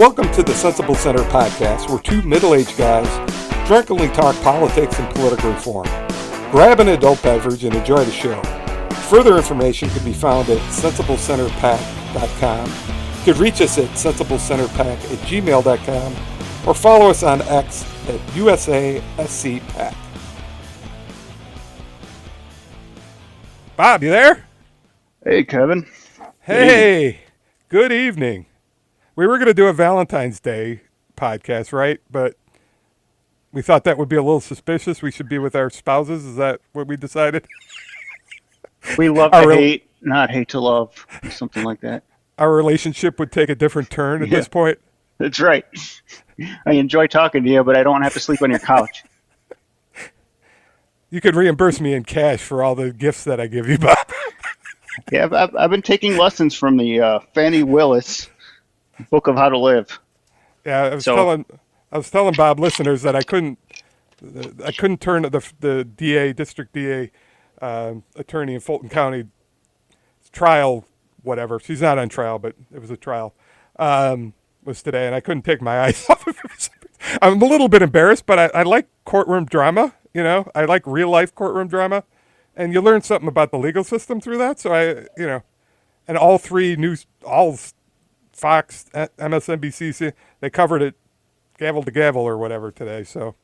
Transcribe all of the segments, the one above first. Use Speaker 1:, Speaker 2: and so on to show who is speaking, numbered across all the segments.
Speaker 1: Welcome to the Sensible Center podcast, where two middle-aged guys drunkenly talk politics and political reform. Grab an adult beverage and enjoy the show. Further information can be found at sensiblecenterpack.com. You can reach us at sensiblecenterpack@gmail.com or follow us on X at USASCPack. Bob, you there?
Speaker 2: Hey, Kevin.
Speaker 1: Hey, good evening. We were going to do a Valentine's Day podcast, right? But we thought that would be a little suspicious. We should be with our spouses. Is that what we decided?
Speaker 2: We love to hate, not hate to love, something like that.
Speaker 1: Our relationship would take a different turn at this point.
Speaker 2: That's right. I enjoy talking to you, but I don't have to sleep on your couch.
Speaker 1: You could reimburse me in cash for all the gifts that I give you, Bob.
Speaker 2: Yeah, I've been taking lessons from the Fannie Willis Book of How to Live.
Speaker 1: Yeah, I was telling Bob listeners that I couldn't turn the DA, district DA, attorney in Fulton County trial, whatever. She's not on trial, but it was a trial. Was today, and I couldn't take my eyes off of it. I'm a little bit embarrassed, but I like courtroom drama. You know, I like real life courtroom drama, and you learn something about the legal system through that. So and all three news, all Fox, MSNBC, they covered it gavel to gavel or whatever today. So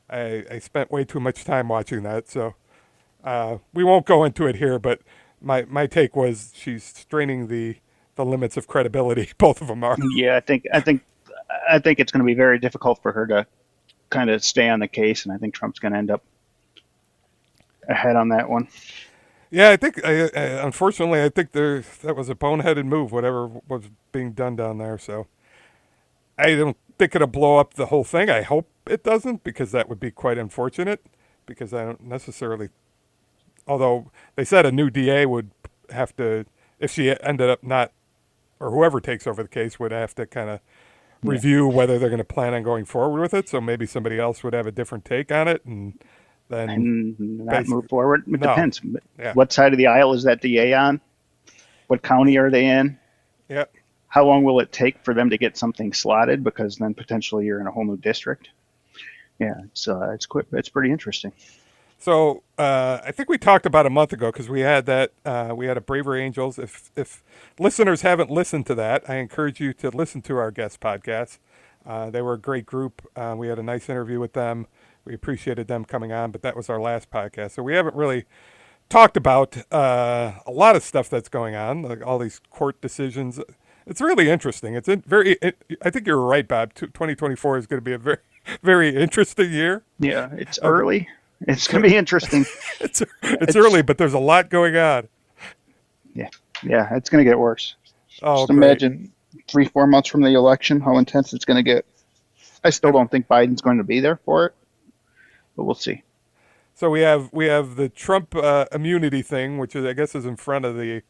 Speaker 1: I spent way too much time watching that. So we won't go into it here, but my take was she's straining the limits of credibility. Both of them are.
Speaker 2: Yeah, I think it's going to be very difficult for her to kind of stay on the case, and I think Trump's going to end up ahead on that one.
Speaker 1: Yeah, I think, unfortunately, I think that was a boneheaded move, whatever was being done down there. So I don't think it'll blow up the whole thing. I hope it doesn't, because that would be quite unfortunate, because I don't necessarily, although they said a new DA would have to, if she ended up not, or whoever takes over the case would have to kind of review whether they're going to plan on going forward with it. So maybe somebody else would have a different take on it, and then
Speaker 2: not move forward. It depends.
Speaker 1: Yeah.
Speaker 2: What side of the aisle is that DA on? What county are they in?
Speaker 1: Yep.
Speaker 2: How long will it take for them to get something slotted? Because then potentially you're in a whole new district. Yeah, it's pretty interesting.
Speaker 1: So I think we talked about a month ago, because we had a Bravery Angels. If listeners haven't listened to that, I encourage you to listen to our guest podcast. They were a great group. We had a nice interview with them. We appreciated them coming on, but that was our last podcast. So we haven't really talked about a lot of stuff that's going on, like all these court decisions. It's really interesting. I think you're right, Bob. 2024 is going to be a very, very interesting year.
Speaker 2: Yeah, it's early. It's going to be interesting.
Speaker 1: it's early, but there's a lot going on.
Speaker 2: Yeah, it's going to get worse.
Speaker 1: Oh,
Speaker 2: just imagine 3-4 months from the election, how intense it's going to get. I still don't think Biden's going to be there for it, but we'll see.
Speaker 1: So we have the Trump immunity thing, which I guess is in front of the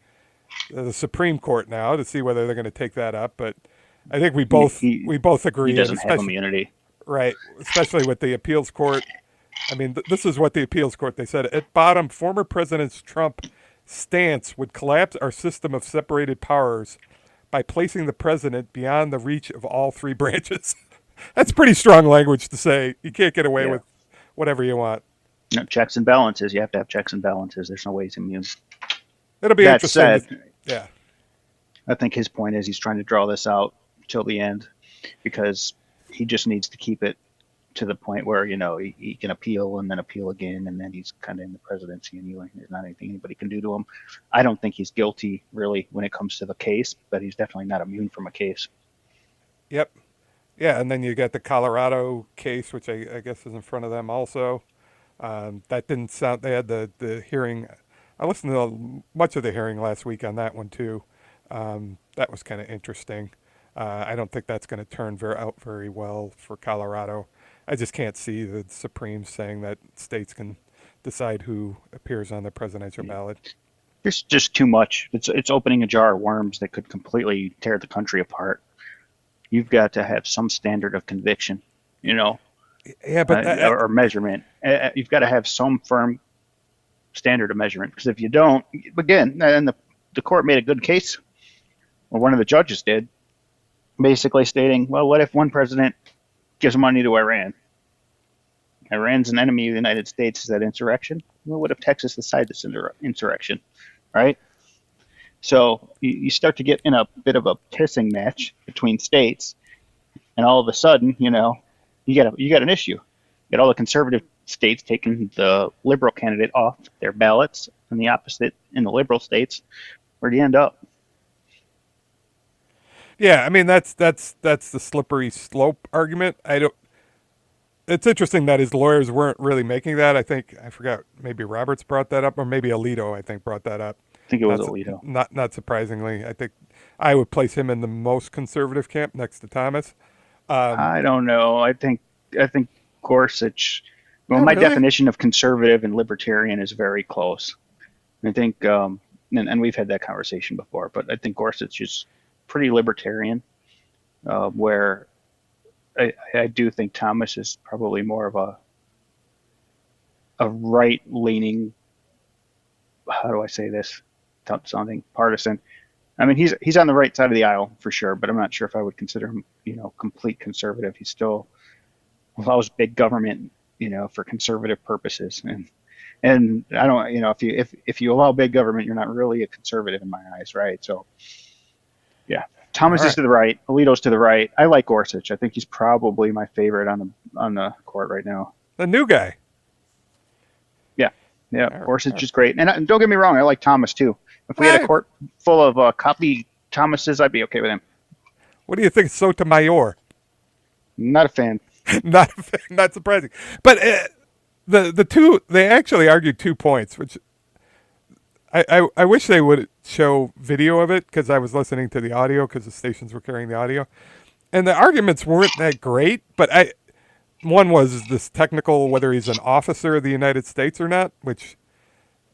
Speaker 1: Supreme Court now to see whether they're going to take that up. But I think we both agree
Speaker 2: he doesn't have immunity,
Speaker 1: right? Especially with the appeals court. I mean, this is what the appeals court, they said. At bottom, former President Trump's stance would collapse our system of separated powers by placing the president beyond the reach of all three branches. That's pretty strong language to say. You can't get away with whatever you want.
Speaker 2: No, checks and balances. You have to have checks and balances. There's no way he's immune.
Speaker 1: It'll be interesting.
Speaker 2: Said, I think his point is he's trying to draw this out till the end, because he just needs to keep it to the point where, he can appeal and then appeal again, and then he's kind of in the presidency anyway. There's not anything anybody can do to him. I don't think he's guilty, really, when it comes to the case, but he's definitely not immune from a case.
Speaker 1: Yep. Yeah, and then you got the Colorado case, which I guess is in front of them also. That didn't sound... They had the hearing... I listened to much of the hearing last week on that one, too. That was kind of interesting. I don't think that's going to turn out very well for Colorado. I just can't see the Supreme saying that states can decide who appears on the presidential ballot.
Speaker 2: There's just too much. It's opening a jar of worms that could completely tear the country apart. You've got to have some standard of conviction,
Speaker 1: Yeah, but
Speaker 2: or measurement. You've got to have some firm standard of measurement, because if you don't, again, and the court made a good case, or one of the judges did, basically stating, well, what if one president gives money to Iran? Iran's an enemy of the United States. Is that insurrection? Well, what if Texas decides it's insurrection, right? So you start to get in a bit of a pissing match between states, and all of a sudden, you got an issue. You got all the conservative states taking the liberal candidate off their ballots, and the opposite in the liberal states. Where do you end up?
Speaker 1: Yeah, I mean that's the slippery slope argument. I don't. It's interesting that his lawyers weren't really making that. I forgot, maybe Roberts brought that up, or maybe Alito, I think, brought that up.
Speaker 2: I think it was
Speaker 1: Not
Speaker 2: Alito.
Speaker 1: not surprisingly, I think I would place him in the most conservative camp next to Thomas.
Speaker 2: I don't know. I think Gorsuch. Well,
Speaker 1: Oh,
Speaker 2: my
Speaker 1: really?
Speaker 2: definition of conservative and libertarian is very close. I think, and we've had that conversation before, but I think Gorsuch is pretty libertarian, where I do think Thomas is probably more of a right leaning. How do I say this? Without sounding partisan. I mean, he's on the right side of the aisle for sure, but I'm not sure if I would consider him, complete conservative. He still allows big government, for conservative purposes, and I don't, if you allow big government, you're not really a conservative in my eyes, right? So yeah,
Speaker 1: All
Speaker 2: Thomas is
Speaker 1: right.
Speaker 2: to the right, Alito's to the right. I like Gorsuch. I think he's probably my favorite on the court right now.
Speaker 1: The new guy.
Speaker 2: Yeah, yeah,
Speaker 1: All
Speaker 2: Gorsuch
Speaker 1: right.
Speaker 2: is great, and don't get me wrong, I like Thomas too. If we had a
Speaker 1: Hey,
Speaker 2: court full of copy Thomases, I'd be okay with him.
Speaker 1: what do you think of Sotomayor?
Speaker 2: Not a fan.
Speaker 1: not not surprising, but the two, they actually argued 2 points, which I wish they would show video of it, because I was listening to the audio because the stations were carrying the audio, and the arguments weren't that great. But one was this technical, whether he's an officer of the United States or not, which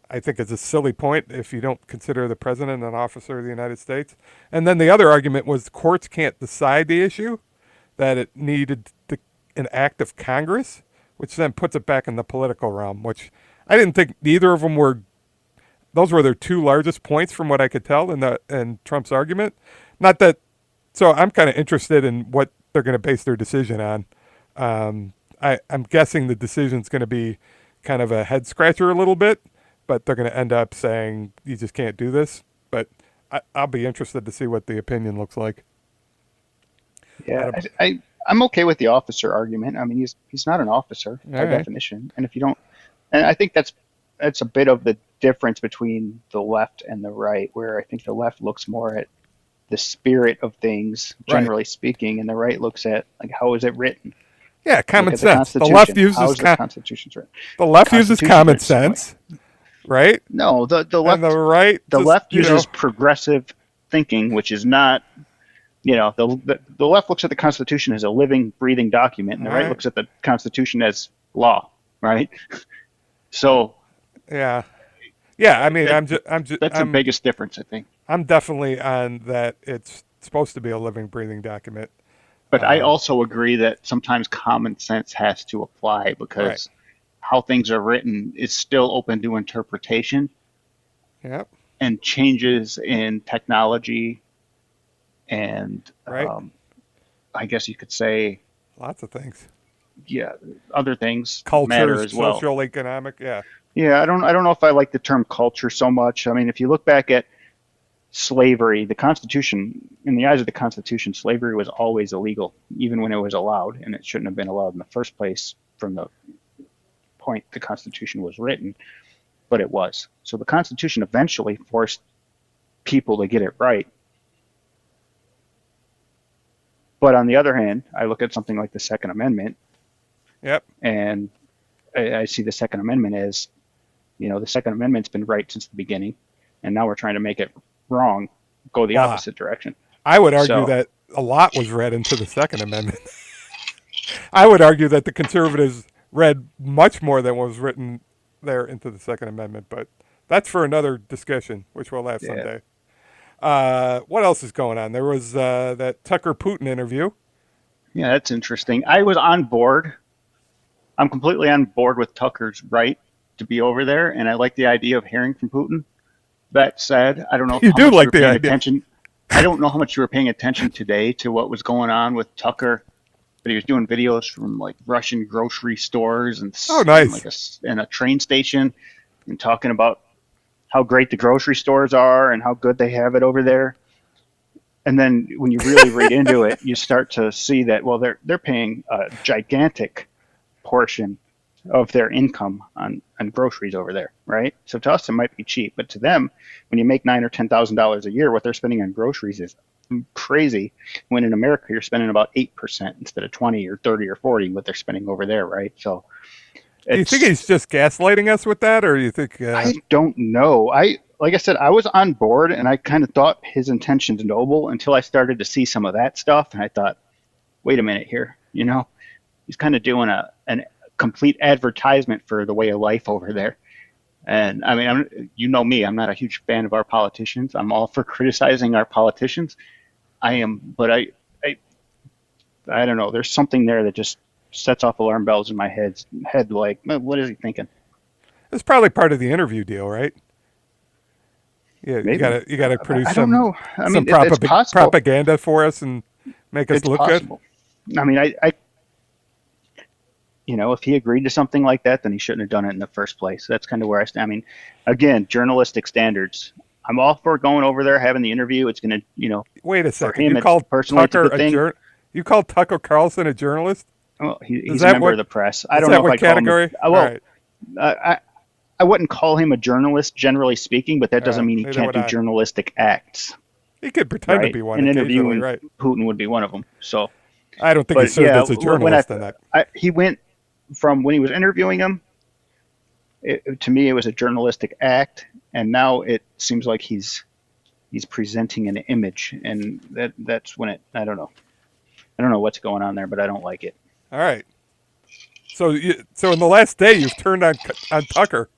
Speaker 1: I think is a silly point if you don't consider the president an officer of the United States. And then the other argument was the courts can't decide the issue, that it needed an act of Congress, which then puts it back in the political realm, which I didn't think either of them were. Those were their two largest points from what I could tell in Trump's argument. Not that, so I'm kind of interested in what they're going to base their decision on. I'm guessing the decision's going to be kind of a head scratcher a little bit, but they're going to end up saying you just can't do this. But I'll be interested to see what the opinion looks like.
Speaker 2: Yeah,
Speaker 1: All
Speaker 2: I'm okay with the officer argument. I mean, he's not an officer by
Speaker 1: right.
Speaker 2: definition, and if you don't, and I think that's a bit of the difference between the left and the right, where I think the left looks more at the spirit of things,
Speaker 1: Right.
Speaker 2: generally speaking, and the right looks at like how is it written.
Speaker 1: Yeah,
Speaker 2: Look
Speaker 1: common
Speaker 2: at the
Speaker 1: sense. The left
Speaker 2: Constitution. How
Speaker 1: uses
Speaker 2: is the Constitution written?
Speaker 1: the
Speaker 2: The
Speaker 1: left uses
Speaker 2: Constitution's
Speaker 1: common
Speaker 2: written the same way.
Speaker 1: sense, right?
Speaker 2: No,
Speaker 1: And the right
Speaker 2: the
Speaker 1: just,
Speaker 2: left uses progressive thinking, which is not. The left looks at the Constitution as a living, breathing document, and
Speaker 1: all
Speaker 2: the right
Speaker 1: right.
Speaker 2: looks at the Constitution as law, right? So
Speaker 1: Yeah. Yeah, I mean,
Speaker 2: that, that's the
Speaker 1: I'm
Speaker 2: biggest difference, I think.
Speaker 1: I'm definitely on that. It's supposed to be a living, breathing document.
Speaker 2: But I
Speaker 1: Um,
Speaker 2: also agree that sometimes common sense has to apply
Speaker 1: right.
Speaker 2: because how things are written is still open to interpretation,
Speaker 1: Yep.
Speaker 2: and changes in technology and
Speaker 1: Right.
Speaker 2: I guess you could say,
Speaker 1: Lots of things.
Speaker 2: yeah, other things matter
Speaker 1: Cultures,
Speaker 2: as well.
Speaker 1: social, economic. Yeah.
Speaker 2: Yeah, I don't know if I like the term culture so much. I mean, if you look back at slavery, the Constitution, in the eyes of the Constitution, slavery was always illegal, even when it was allowed, and it shouldn't have been allowed in the first place from the point the Constitution was written, but it was. So the Constitution eventually forced people to get it right. But on the other hand, I look at something like the Second Amendment,
Speaker 1: Yep.
Speaker 2: and I see the Second Amendment as, the Second Amendment's been right since the beginning, and now we're trying to make it wrong, go the
Speaker 1: Ah,
Speaker 2: opposite direction.
Speaker 1: I would argue
Speaker 2: So
Speaker 1: that a lot was read into the Second Amendment. I would argue that the conservatives read much more than was written there into the Second Amendment, but that's for another discussion, which we'll have
Speaker 2: yeah,
Speaker 1: someday. What else is going on? There was that Tucker Putin interview.
Speaker 2: yeah, that's interesting. I was on board. I'm completely on board with Tucker's right to be over there, and I like the idea of hearing from Putin. That said, I don't know
Speaker 1: You
Speaker 2: how
Speaker 1: do
Speaker 2: much you
Speaker 1: like
Speaker 2: were
Speaker 1: the
Speaker 2: paying
Speaker 1: idea.
Speaker 2: attention. I don't know how much you were paying attention today to what was going on with Tucker, but he was doing videos from like Russian grocery stores
Speaker 1: Oh,
Speaker 2: and
Speaker 1: nice.
Speaker 2: like a train station, and talking about how great the grocery stores are and how good they have it over there. And then when you really read into it, you start to see that, well, they're paying a gigantic portion of their income on groceries over there, right? So to us it might be cheap, but to them, when you make $9,000 or $10,000 a year, what they're spending on groceries is crazy. When in America you're spending about 8% instead of 20 or 30 or 40, what they're spending over there, right? So
Speaker 1: Do you think
Speaker 2: it's
Speaker 1: he's just gaslighting us with that, or do you think?
Speaker 2: I don't know. Like I said, I was on board and I kind of thought his intentions noble until I started to see some of that stuff, and I thought, wait a minute here, he's kind of doing a complete advertisement for the way of life over there. And I mean, you know me, I'm not a huge fan of our politicians. I'm all for criticizing our politicians. I am, but I, I don't know. There's something there that just sets off alarm bells in my head. Like, what is he thinking?
Speaker 1: It's probably part of the interview deal, right? Yeah,
Speaker 2: Maybe.
Speaker 1: you gotta produce
Speaker 2: I don't know. I
Speaker 1: some
Speaker 2: mean, it's possible.
Speaker 1: propaganda for us and make us
Speaker 2: It's
Speaker 1: look good.
Speaker 2: possible. I mean, if he agreed to something like that, then he shouldn't have done it in the first place. That's kind of where I stand. I mean, again, journalistic standards. I'm all for going over there, having the interview. It's going to,
Speaker 1: Wait a
Speaker 2: for
Speaker 1: second.
Speaker 2: him,
Speaker 1: You called
Speaker 2: personally, it's a
Speaker 1: Tucker
Speaker 2: good thing.
Speaker 1: You called Tucker Carlson a journalist?
Speaker 2: Well,
Speaker 1: Is
Speaker 2: he's a
Speaker 1: that
Speaker 2: member
Speaker 1: what?
Speaker 2: of the press. I
Speaker 1: Is
Speaker 2: don't
Speaker 1: that
Speaker 2: know if
Speaker 1: what
Speaker 2: I call him.
Speaker 1: category? All
Speaker 2: Well,
Speaker 1: right.
Speaker 2: I, I wouldn't call him a journalist, generally speaking, but that doesn't mean he
Speaker 1: Neither
Speaker 2: can't
Speaker 1: would
Speaker 2: do
Speaker 1: I.
Speaker 2: journalistic acts,
Speaker 1: He could pretend to
Speaker 2: right?
Speaker 1: be one
Speaker 2: And
Speaker 1: occasionally,
Speaker 2: interviewing
Speaker 1: right?
Speaker 2: Putin would be one of them. So,
Speaker 1: I don't think he
Speaker 2: but
Speaker 1: served
Speaker 2: yeah,
Speaker 1: as a
Speaker 2: when
Speaker 1: journalist in that.
Speaker 2: he went from when he was interviewing him, to me, it was a journalistic act, and now it seems like he's presenting an image, and that's when I don't know. I don't know what's going on there, but I don't like it.
Speaker 1: All right. So in the last day, you've turned on Tucker.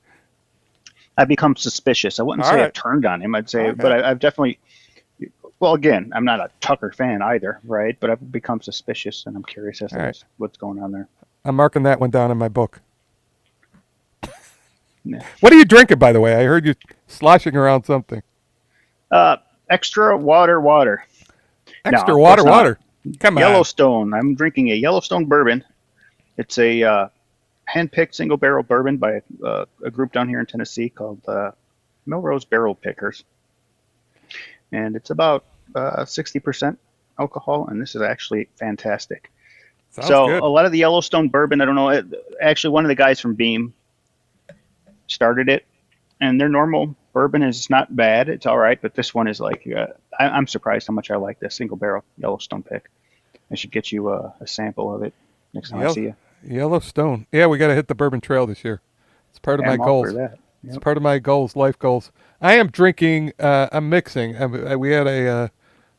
Speaker 2: I become suspicious. I wouldn't
Speaker 1: All
Speaker 2: say I've
Speaker 1: right.
Speaker 2: turned on him. I'd say, but
Speaker 1: Okay.
Speaker 2: I've definitely. Well, again, I'm not a Tucker fan either, right? But I've become suspicious, and I'm curious as
Speaker 1: All
Speaker 2: to
Speaker 1: right.
Speaker 2: what's going on there.
Speaker 1: I'm marking that one down in my book.
Speaker 2: Yeah.
Speaker 1: What are you drinking, by the way? I heard you sloshing around something.
Speaker 2: Uh, Extra water. No,
Speaker 1: Extra
Speaker 2: of
Speaker 1: water,
Speaker 2: course not.
Speaker 1: water. Come on.
Speaker 2: Yellowstone. I'm drinking a Yellowstone bourbon. It's a hand-picked single barrel bourbon by a group down here in Tennessee called Melrose Barrel Pickers, and it's about 60% alcohol, and this is actually fantastic.
Speaker 1: Sounds
Speaker 2: So
Speaker 1: good.
Speaker 2: a lot of the Yellowstone bourbon, I don't know. Actually, one of the guys from Beam started it, and their normal bourbon is not bad. It's all right, but this one is like I'm surprised how much I like this single barrel Yellowstone pick. I should get you a sample of it next time I see you.
Speaker 1: Yellowstone. Yeah, we got to hit the Bourbon Trail this year. It's part of
Speaker 2: Yeah,
Speaker 1: my
Speaker 2: I'm all for
Speaker 1: goals.
Speaker 2: that.
Speaker 1: It's
Speaker 2: Yep.
Speaker 1: part of my goals, life goals. I am drinking. I'm mixing. We had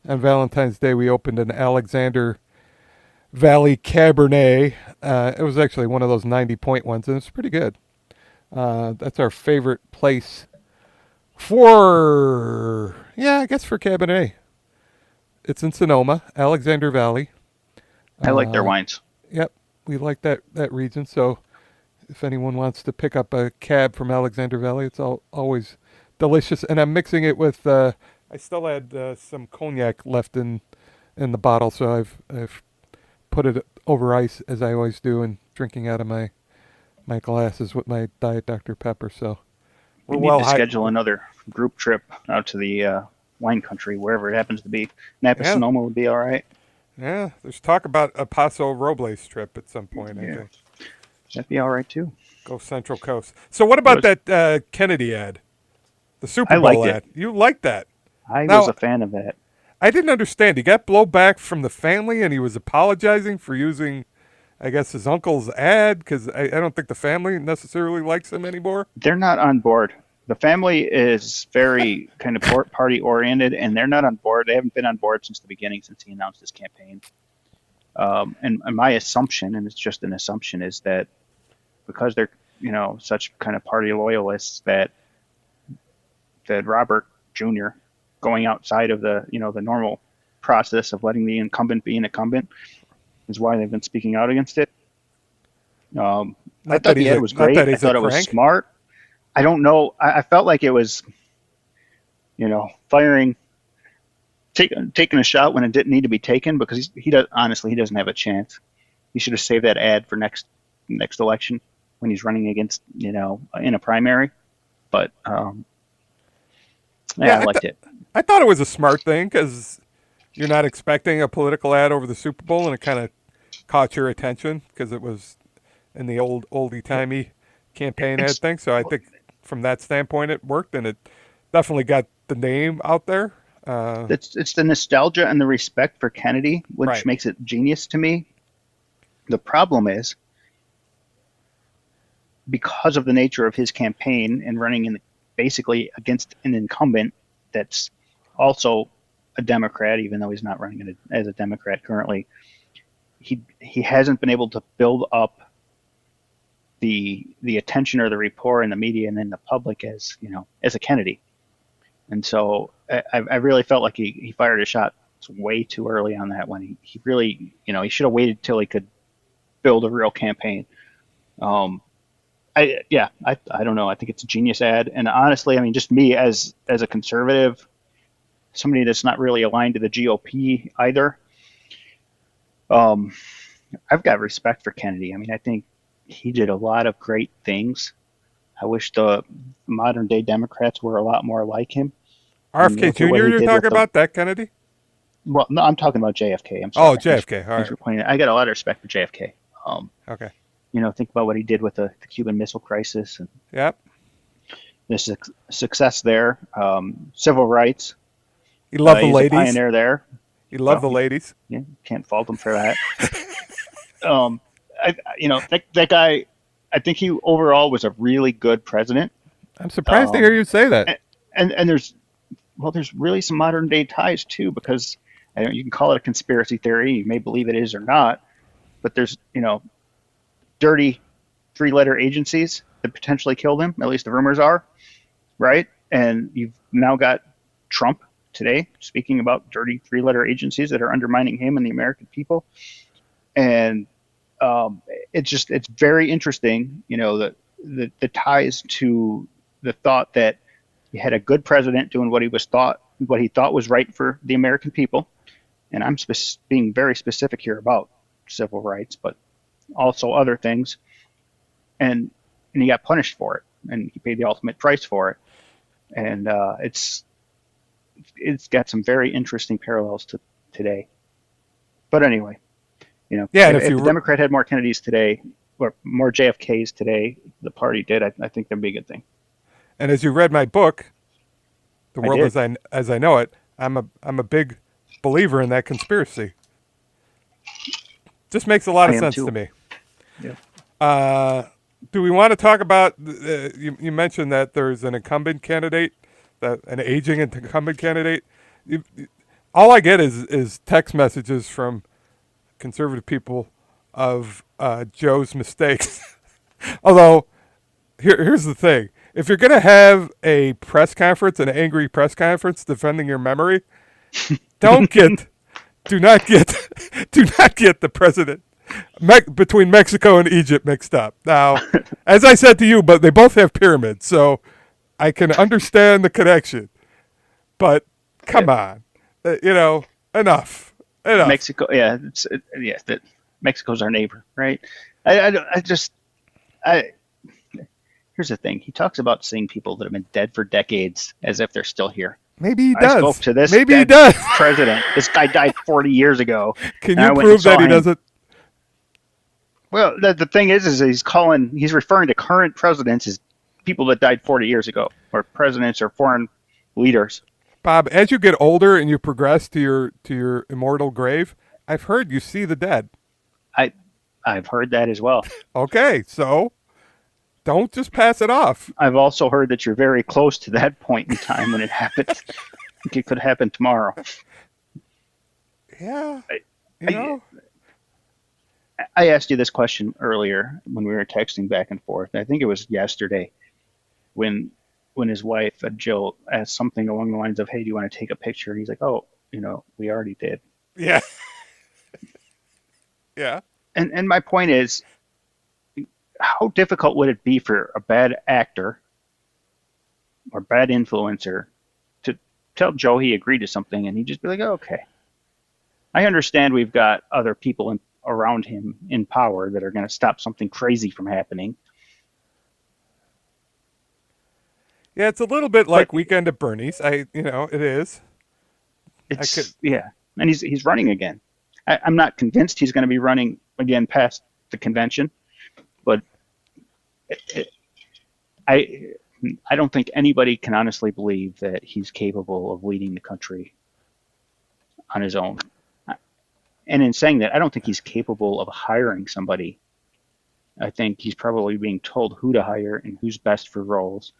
Speaker 1: on Valentine's Day. We opened an Alexander Valley Cabernet. It was actually one of those 90-point ones, and it's pretty good. That's our favorite place I guess for Cabernet. It's in Sonoma, Alexander Valley.
Speaker 2: I like their
Speaker 1: Uh,
Speaker 2: wines.
Speaker 1: yep, we like that region. So if anyone wants to pick up a cab from Alexander Valley, it's always delicious. And I'm mixing it with. I still had some cognac left in the bottle, so I've put it over ice as I always do, and drinking out of my glasses with my Diet Dr Pepper. So
Speaker 2: We
Speaker 1: we're
Speaker 2: need
Speaker 1: well
Speaker 2: to
Speaker 1: high.
Speaker 2: schedule another group trip out to the wine country, wherever it happens to be. Napa
Speaker 1: Yeah,
Speaker 2: Sonoma would be all right.
Speaker 1: yeah. There's talk about a Paso Robles trip at some point. I
Speaker 2: Yeah,
Speaker 1: think
Speaker 2: that'd be all right too.
Speaker 1: go Central Coast. So what
Speaker 2: It
Speaker 1: about
Speaker 2: was.
Speaker 1: that Kennedy ad, the
Speaker 2: I
Speaker 1: Super Bowl
Speaker 2: liked it.
Speaker 1: ad? You liked that?
Speaker 2: I was
Speaker 1: Now
Speaker 2: a fan of that.
Speaker 1: I didn't understand. He got blowback from the family, and he was apologizing for using, I guess, his uncle's ad because I don't think the family necessarily likes him anymore.
Speaker 2: They're not on board. The family is very kind of party oriented, and they're not on board. They haven't been on board since the beginning, since he announced his campaign. And my assumption, and it's just an assumption, is that because they're such kind of party loyalists, that Robert Jr. going outside of the normal process of letting the incumbent be an incumbent is why they've been speaking out against it. I
Speaker 1: Not
Speaker 2: thought
Speaker 1: that
Speaker 2: the ad was
Speaker 1: not
Speaker 2: great.
Speaker 1: that
Speaker 2: I
Speaker 1: he's a
Speaker 2: thought it was
Speaker 1: crank.
Speaker 2: smart. I don't know. I felt like it was, firing taking a shot when it didn't need to be taken, because he does, honestly, he doesn't have a chance. He should have saved that ad for next election when he's running against, in a primary. But
Speaker 1: Yeah,
Speaker 2: I liked it.
Speaker 1: I thought it was a smart thing because you're not expecting a political ad over the Super Bowl, and it kind of caught your attention because it was in the oldie timey campaign ad
Speaker 2: It's
Speaker 1: thing. So I think from that standpoint, it worked, and it definitely got the name out there.
Speaker 2: it's the nostalgia and the respect for Kennedy, which
Speaker 1: Right.
Speaker 2: makes it genius to me. The problem is, because of the nature of his campaign and running in basically against an incumbent that's also a Democrat, even though he's not running as a Democrat currently, he hasn't been able to build up the attention or the rapport in the media and in the public as a Kennedy. And so I really felt like he fired a shot way too early on that one. He really, he should have waited till he could build a real campaign. Um, I don't know. I think it's a genius ad. And honestly, I mean, just me as a conservative, somebody that's not really aligned to the GOP either, um, I've got respect for Kennedy. I mean, I think he did a lot of great things. I wish the modern day Democrats were a lot more like him. And
Speaker 1: RFK
Speaker 2: look at what
Speaker 1: Jr.
Speaker 2: he
Speaker 1: You're
Speaker 2: did with
Speaker 1: talking
Speaker 2: the.
Speaker 1: about that Kennedy?
Speaker 2: Well, no, I'm talking about JFK. I'm
Speaker 1: Oh,
Speaker 2: sorry. Thanks,
Speaker 1: JFK. All
Speaker 2: thanks
Speaker 1: right.
Speaker 2: for pointing out. I got a lot of respect for JFK. Um,
Speaker 1: Okay.
Speaker 2: think about what he did with the Cuban Missile Crisis and
Speaker 1: Yep.
Speaker 2: the success there. Civil rights.
Speaker 1: He loved the
Speaker 2: He's a
Speaker 1: ladies.
Speaker 2: pioneer there.
Speaker 1: He loved
Speaker 2: Well,
Speaker 1: the ladies.
Speaker 2: yeah, can't fault him for that. Um, that guy. I think he overall was a really good president.
Speaker 1: I'm surprised to hear
Speaker 2: Um,
Speaker 1: you say that.
Speaker 2: and there's really some modern day ties too, because you can call it a conspiracy theory. You may believe it is or not, but there's dirty three-letter agencies that potentially killed him. At least the rumors are, right? And you've now got Trump today speaking about dirty three-letter agencies that are undermining him and the American people. And it's very interesting, the ties to the thought that you had a good president doing what he thought was right for the American people. And I'm being very specific here about civil rights, but also other things. And he got punished for it, and he paid the ultimate price for it. And it's got some very interesting parallels to today. But anyway,
Speaker 1: Yeah, and
Speaker 2: if the Democrat had more Kennedys today or more JFKs today, the party did, I think that'd be a good thing.
Speaker 1: and as you read my book, The
Speaker 2: I
Speaker 1: World
Speaker 2: did.
Speaker 1: as I Know It, I'm a big believer in that conspiracy. Just makes a lot
Speaker 2: I
Speaker 1: of
Speaker 2: am
Speaker 1: sense
Speaker 2: too.
Speaker 1: to me.
Speaker 2: Yeah.
Speaker 1: Do we want to talk about? You mentioned that there's an incumbent candidate, an aging incumbent candidate. All I get is text messages from conservative people of Joe's mistakes. Although, here's the thing: if you're going to have a press conference, an angry press conference defending your memory, don't get, do not get, do not get the president between Mexico and Egypt mixed up. Now, as I said to you, but they both have pyramids, so I can understand the connection. But come on, enough, enough.
Speaker 2: Mexico, yeah, that Mexico's our neighbor, right? I just, I. Here's the thing. He talks about seeing people that have been dead for decades as if they're still here.
Speaker 1: Maybe he
Speaker 2: I spoke
Speaker 1: does.
Speaker 2: to this
Speaker 1: Maybe he
Speaker 2: dead
Speaker 1: does.
Speaker 2: president. This guy died 40 years ago,
Speaker 1: Can
Speaker 2: and I
Speaker 1: you
Speaker 2: went and
Speaker 1: prove that
Speaker 2: saw
Speaker 1: he
Speaker 2: him.
Speaker 1: doesn't?
Speaker 2: Well, the thing is he's referring to current presidents as people that died 40 years ago, or presidents or foreign leaders.
Speaker 1: Bob, as you get older and you progress to your immortal grave, I've heard you see the dead.
Speaker 2: I've heard that as well.
Speaker 1: Okay, so don't just pass it off.
Speaker 2: I've also heard that you're very close to that point in time when it happened. I think it could happen tomorrow.
Speaker 1: Yeah,
Speaker 2: I, I asked you this question earlier when we were texting back and forth. I think it was yesterday when his wife Jill asked something along the lines of, "Hey, do you want to take a picture?" And he's like, "Oh, we already did."
Speaker 1: yeah, yeah.
Speaker 2: And my point is, how difficult would it be for a bad actor or bad influencer to tell Joe he agreed to something, and he'd just be like, oh, okay. I understand we've got other people around him in power that are going to stop something crazy from happening.
Speaker 1: Yeah, it's a little bit
Speaker 2: But
Speaker 1: like Weekend at Bernie's. It is. I could.
Speaker 2: yeah, and he's running again. I'm not convinced he's going to be running again past the convention, but it, I I don't think anybody can honestly believe that he's capable of leading the country on his own. And in saying that, I don't think he's capable of hiring somebody. I think he's probably being told who to hire and who's best for roles,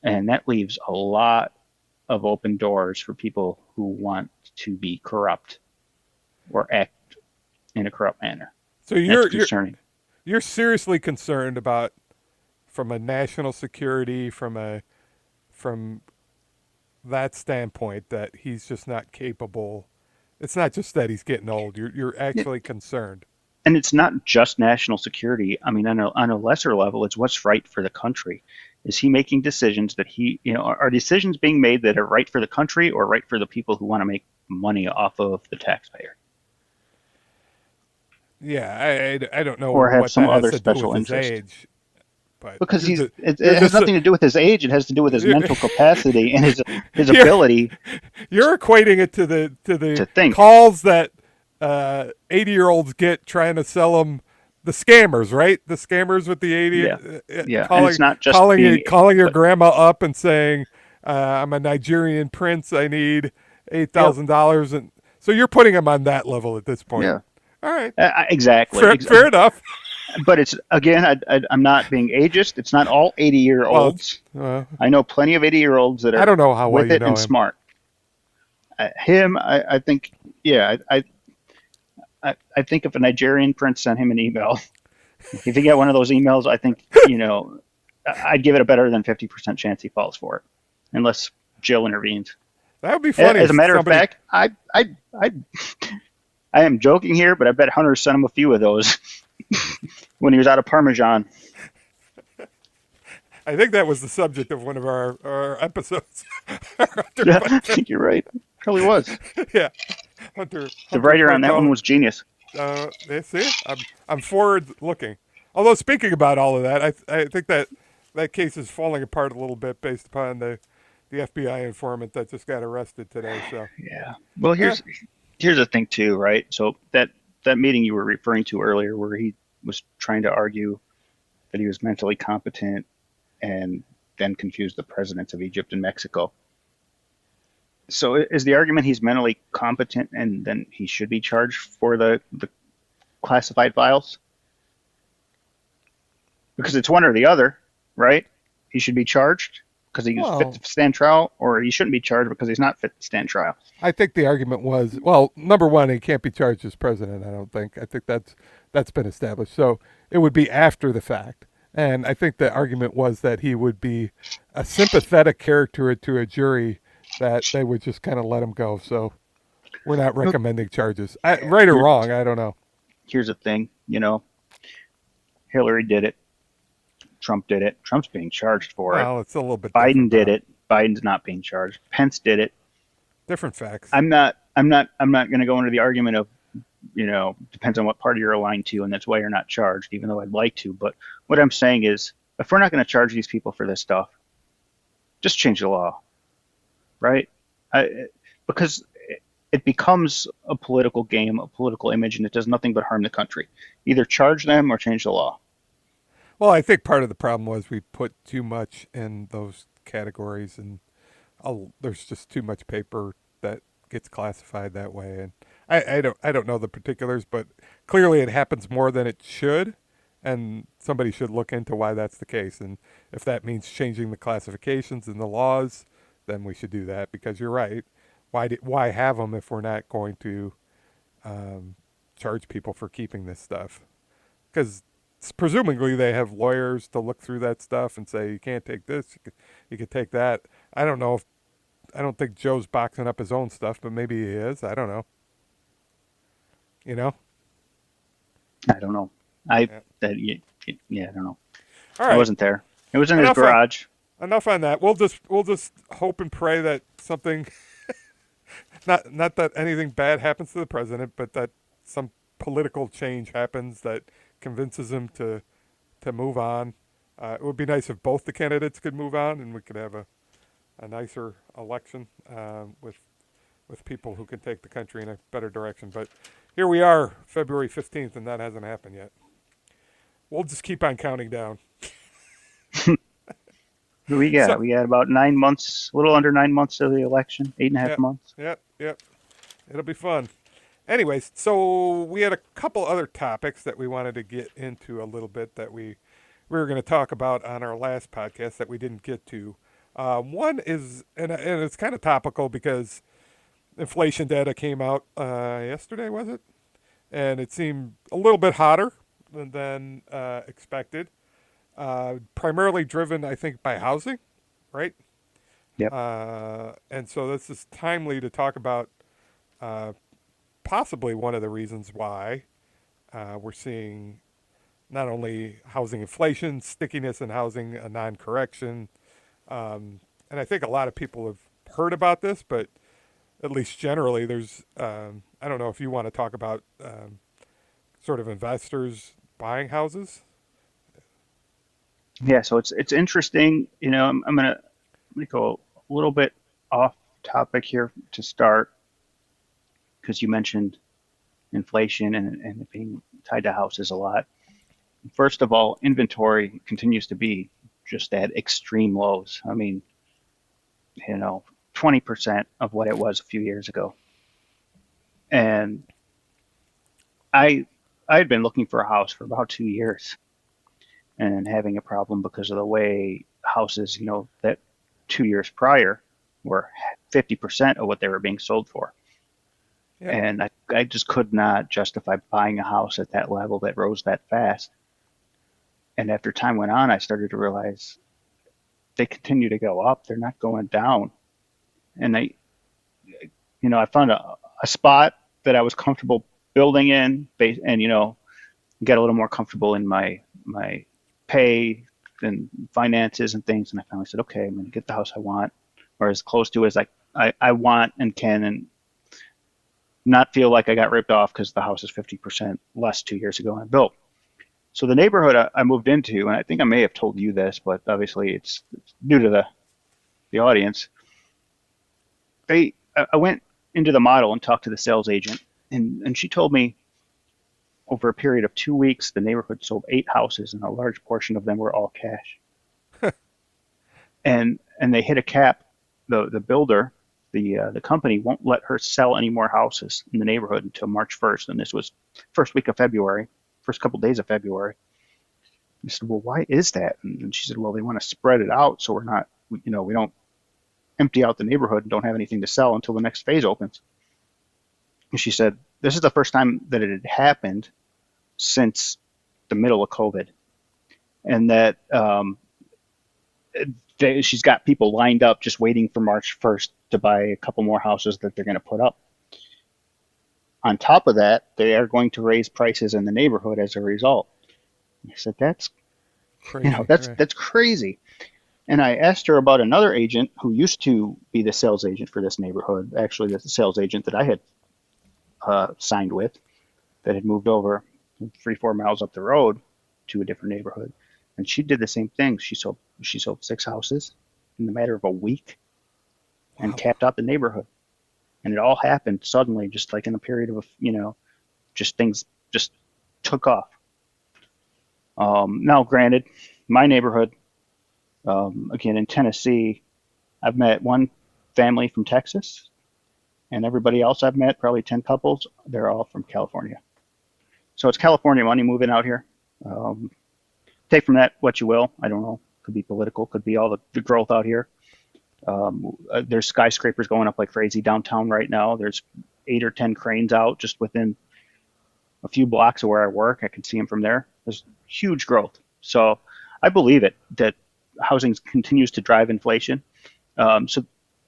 Speaker 2: and that leaves a lot of open doors for people who want to be corrupt or act in a corrupt manner.
Speaker 1: So
Speaker 2: That's concerning.
Speaker 1: you're seriously concerned about, from a national security, from that standpoint, that he's just not capable. It's not just that he's getting old. You're actually concerned.
Speaker 2: And it's not just national security. I mean, on a lesser level, it's what's right for the country. Is he making decisions that are decisions being made that are right for the country or right for the people who want to make money off of the taxpayer?
Speaker 1: Yeah, I don't know
Speaker 2: Or have
Speaker 1: what
Speaker 2: some
Speaker 1: that has
Speaker 2: other
Speaker 1: to do
Speaker 2: special
Speaker 1: with his
Speaker 2: interest?
Speaker 1: age, but
Speaker 2: Because
Speaker 1: you're
Speaker 2: it has
Speaker 1: just
Speaker 2: nothing to do with his age. It has to do with his
Speaker 1: you're,
Speaker 2: mental capacity and his
Speaker 1: you're,
Speaker 2: ability
Speaker 1: you're equating it to the
Speaker 2: to think.
Speaker 1: calls that 80-year-olds get trying to sell them, the scammers, right? The scammers with the 80,
Speaker 2: Yeah, yeah. And
Speaker 1: calling
Speaker 2: it's not just being,
Speaker 1: calling your
Speaker 2: but
Speaker 1: grandma up and saying, I'm a Nigerian prince, I need
Speaker 2: yep,
Speaker 1: $8,000, and so you're putting him on that level at this point.
Speaker 2: yeah,
Speaker 1: All right,
Speaker 2: exactly.
Speaker 1: fair enough.
Speaker 2: But it's again, I'm not being ageist. It's not all 80-year
Speaker 1: Well,
Speaker 2: olds. I know plenty of 80-year-olds that
Speaker 1: I
Speaker 2: are
Speaker 1: don't know how well
Speaker 2: with
Speaker 1: you
Speaker 2: it
Speaker 1: know
Speaker 2: and
Speaker 1: him.
Speaker 2: smart. I think, yeah, I think if a Nigerian prince sent him an email, if he got one of those emails, I think I'd give it a better than 50% chance he falls for it, unless Jill intervenes.
Speaker 1: That would be funny
Speaker 2: As
Speaker 1: if
Speaker 2: a matter of
Speaker 1: somebody.
Speaker 2: fact, I am joking here, but I bet Hunter sent him a few of those when he was out of Parmesan.
Speaker 1: I think that was the subject of one of our episodes.
Speaker 2: Yeah, I think you're right. Probably was.
Speaker 1: Yeah, Hunter
Speaker 2: The
Speaker 1: Hunter
Speaker 2: writer on that one
Speaker 1: Cartel.
Speaker 2: was genius.
Speaker 1: See, I'm forward looking. Although speaking about all of that, I think that case is falling apart a little bit based upon the FBI informant that just got arrested today. So
Speaker 2: Yeah. Well,
Speaker 1: yeah,
Speaker 2: here's the thing too, right? So that meeting you were referring to earlier, where he was trying to argue that he was mentally competent and then confused the presidents of Egypt and Mexico. So is the argument he's mentally competent and then he should be charged for the classified files? Because it's one or the other, right? He should be charged because he's fit
Speaker 1: well,
Speaker 2: to stand trial, or he shouldn't be charged because he's not fit to stand trial.
Speaker 1: I think the argument was, well, number one, he can't be charged as president. I don't think. I think that's been established. So it would be after the fact. And I think the argument was that he would be a sympathetic character to a jury, that they would just kind of let him go. So we're not recommending charges. Right or
Speaker 2: Here,
Speaker 1: wrong, I don't know.
Speaker 2: here's the thing, Hillary did it. Trump did it. Trump's being charged for it.
Speaker 1: Well, it's a little bit
Speaker 2: Biden
Speaker 1: different,
Speaker 2: did
Speaker 1: though.
Speaker 2: it. Biden's not being charged. Pence did it.
Speaker 1: Different facts.
Speaker 2: I'm not going to go into the argument of, depends on what party you're aligned to, and that's why you're not charged, even though I'd like to. But what I'm saying is, if we're not going to charge these people for this stuff, just change the law, right? Because it becomes a political game, a political image, and it does nothing but harm the country. Either charge them or change the law.
Speaker 1: Well, I think part of the problem was we put too much in those categories, and there's just too much paper that gets classified that way. And I don't know the particulars, but clearly it happens more than it should, and somebody should look into why that's the case. And if that means changing the classifications and the laws, then we should do that, because you're right. Why have them if we're not going to charge people for keeping this stuff? Because presumably they have lawyers to look through that stuff and say, you can't take this, you could take that. I don't know if I don't think Joe's boxing up his own stuff, but maybe he is. I don't know. You know?
Speaker 2: I don't know. I
Speaker 1: Yeah.
Speaker 2: that yeah, I don't know.
Speaker 1: All
Speaker 2: I
Speaker 1: right.
Speaker 2: wasn't there. It was in his
Speaker 1: Enough on
Speaker 2: garage.
Speaker 1: enough on that. We'll just hope and pray that something not that anything bad happens to the president, but that some political change happens that convinces him to move on. It would be nice if both the candidates could move on and we could have a nicer election with people who can take the country in a better direction. But here we are, February 15th, and that hasn't happened yet. We'll just keep on counting down.
Speaker 2: Who we got?
Speaker 1: So,
Speaker 2: We got about 9 months, a little under 9 months of the election, eight and a half
Speaker 1: yep,
Speaker 2: months.
Speaker 1: yep. It'll be fun. Anyways, so we had a couple other topics that we wanted to get into a little bit that we were going to talk about on our last podcast that we didn't get to. One is, and it's kind of topical because inflation data came out yesterday, was it? And it seemed a little bit hotter than expected. Primarily driven, I think, by housing, right?
Speaker 2: Yep.
Speaker 1: And so this is timely to talk about uh, possibly one of the reasons why we're seeing not only housing inflation, stickiness in housing, a non-correction, and I think a lot of people have heard about this, but at least generally, there's I don't know if you want to talk about sort of investors buying houses.
Speaker 2: Yeah, so it's interesting. I'm gonna go a little bit off topic here to start because you mentioned inflation and it being tied to houses a lot. First of all, inventory continues to be just at extreme lows. I mean, you know, 20% of what it was a few years ago. And I I had been looking for a house for about 2 years and having a problem because of the way houses, that 2 years prior were 50% of what they were being sold for.
Speaker 1: Yep.
Speaker 2: And I just could not justify buying a house at that level that rose that fast. And after time went on, I started to realize they continue to go up. They're not going down. And I found a spot that I was comfortable building in, and get a little more comfortable in my pay and finances and things. And I finally said, okay, I'm going to get the house I want, or as close to as I want and can, and not feel like I got ripped off because the house is 50% less 2 years ago and I built. So the neighborhood I moved into, and I think I may have told you this, but obviously it's new to the audience. I went into the model and talked to the sales agent, and she told me over a period of 2 weeks, the neighborhood sold 8 houses, and a large portion of them were all cash. And they hit a cap. The builder, the company won't let her sell any more houses in the neighborhood until March 1st, and this was first week of February, first couple days of February. I said, well, why is that? And she said, well, they want to spread it out so we don't empty out the neighborhood and don't have anything to sell until the next phase opens. And she said, this is the first time that it had happened since the middle of COVID, and that she's got people lined up just waiting for March 1st to buy a couple more houses that they're going to put up. On top of that, they are going to raise prices in the neighborhood as a result. I said, that's
Speaker 1: Crazy,
Speaker 2: that's
Speaker 1: right?
Speaker 2: that's crazy. And I asked her about another agent who used to be the sales agent for this neighborhood, actually the sales agent that I had signed with, that had moved over 3-4 miles up the road to a different neighborhood, and she did the same thing. She sold 6 houses in the matter of a week and
Speaker 1: Wow.
Speaker 2: capped out the neighborhood, and it all happened suddenly, just like in a period of just things just took off. Now, granted, my neighborhood, again in Tennessee, I've met one family from Texas, and everybody else I've met, probably 10 couples, they're all from California. So it's California money moving out here. Um, Take from that what you will. I don't know. Could be political. Could be all the growth out here. There's skyscrapers going up like crazy downtown right now. There's 8 or 10 cranes out just within a few blocks of where I work. I can see them from there. There's huge growth. So I believe it that housing continues to drive inflation. So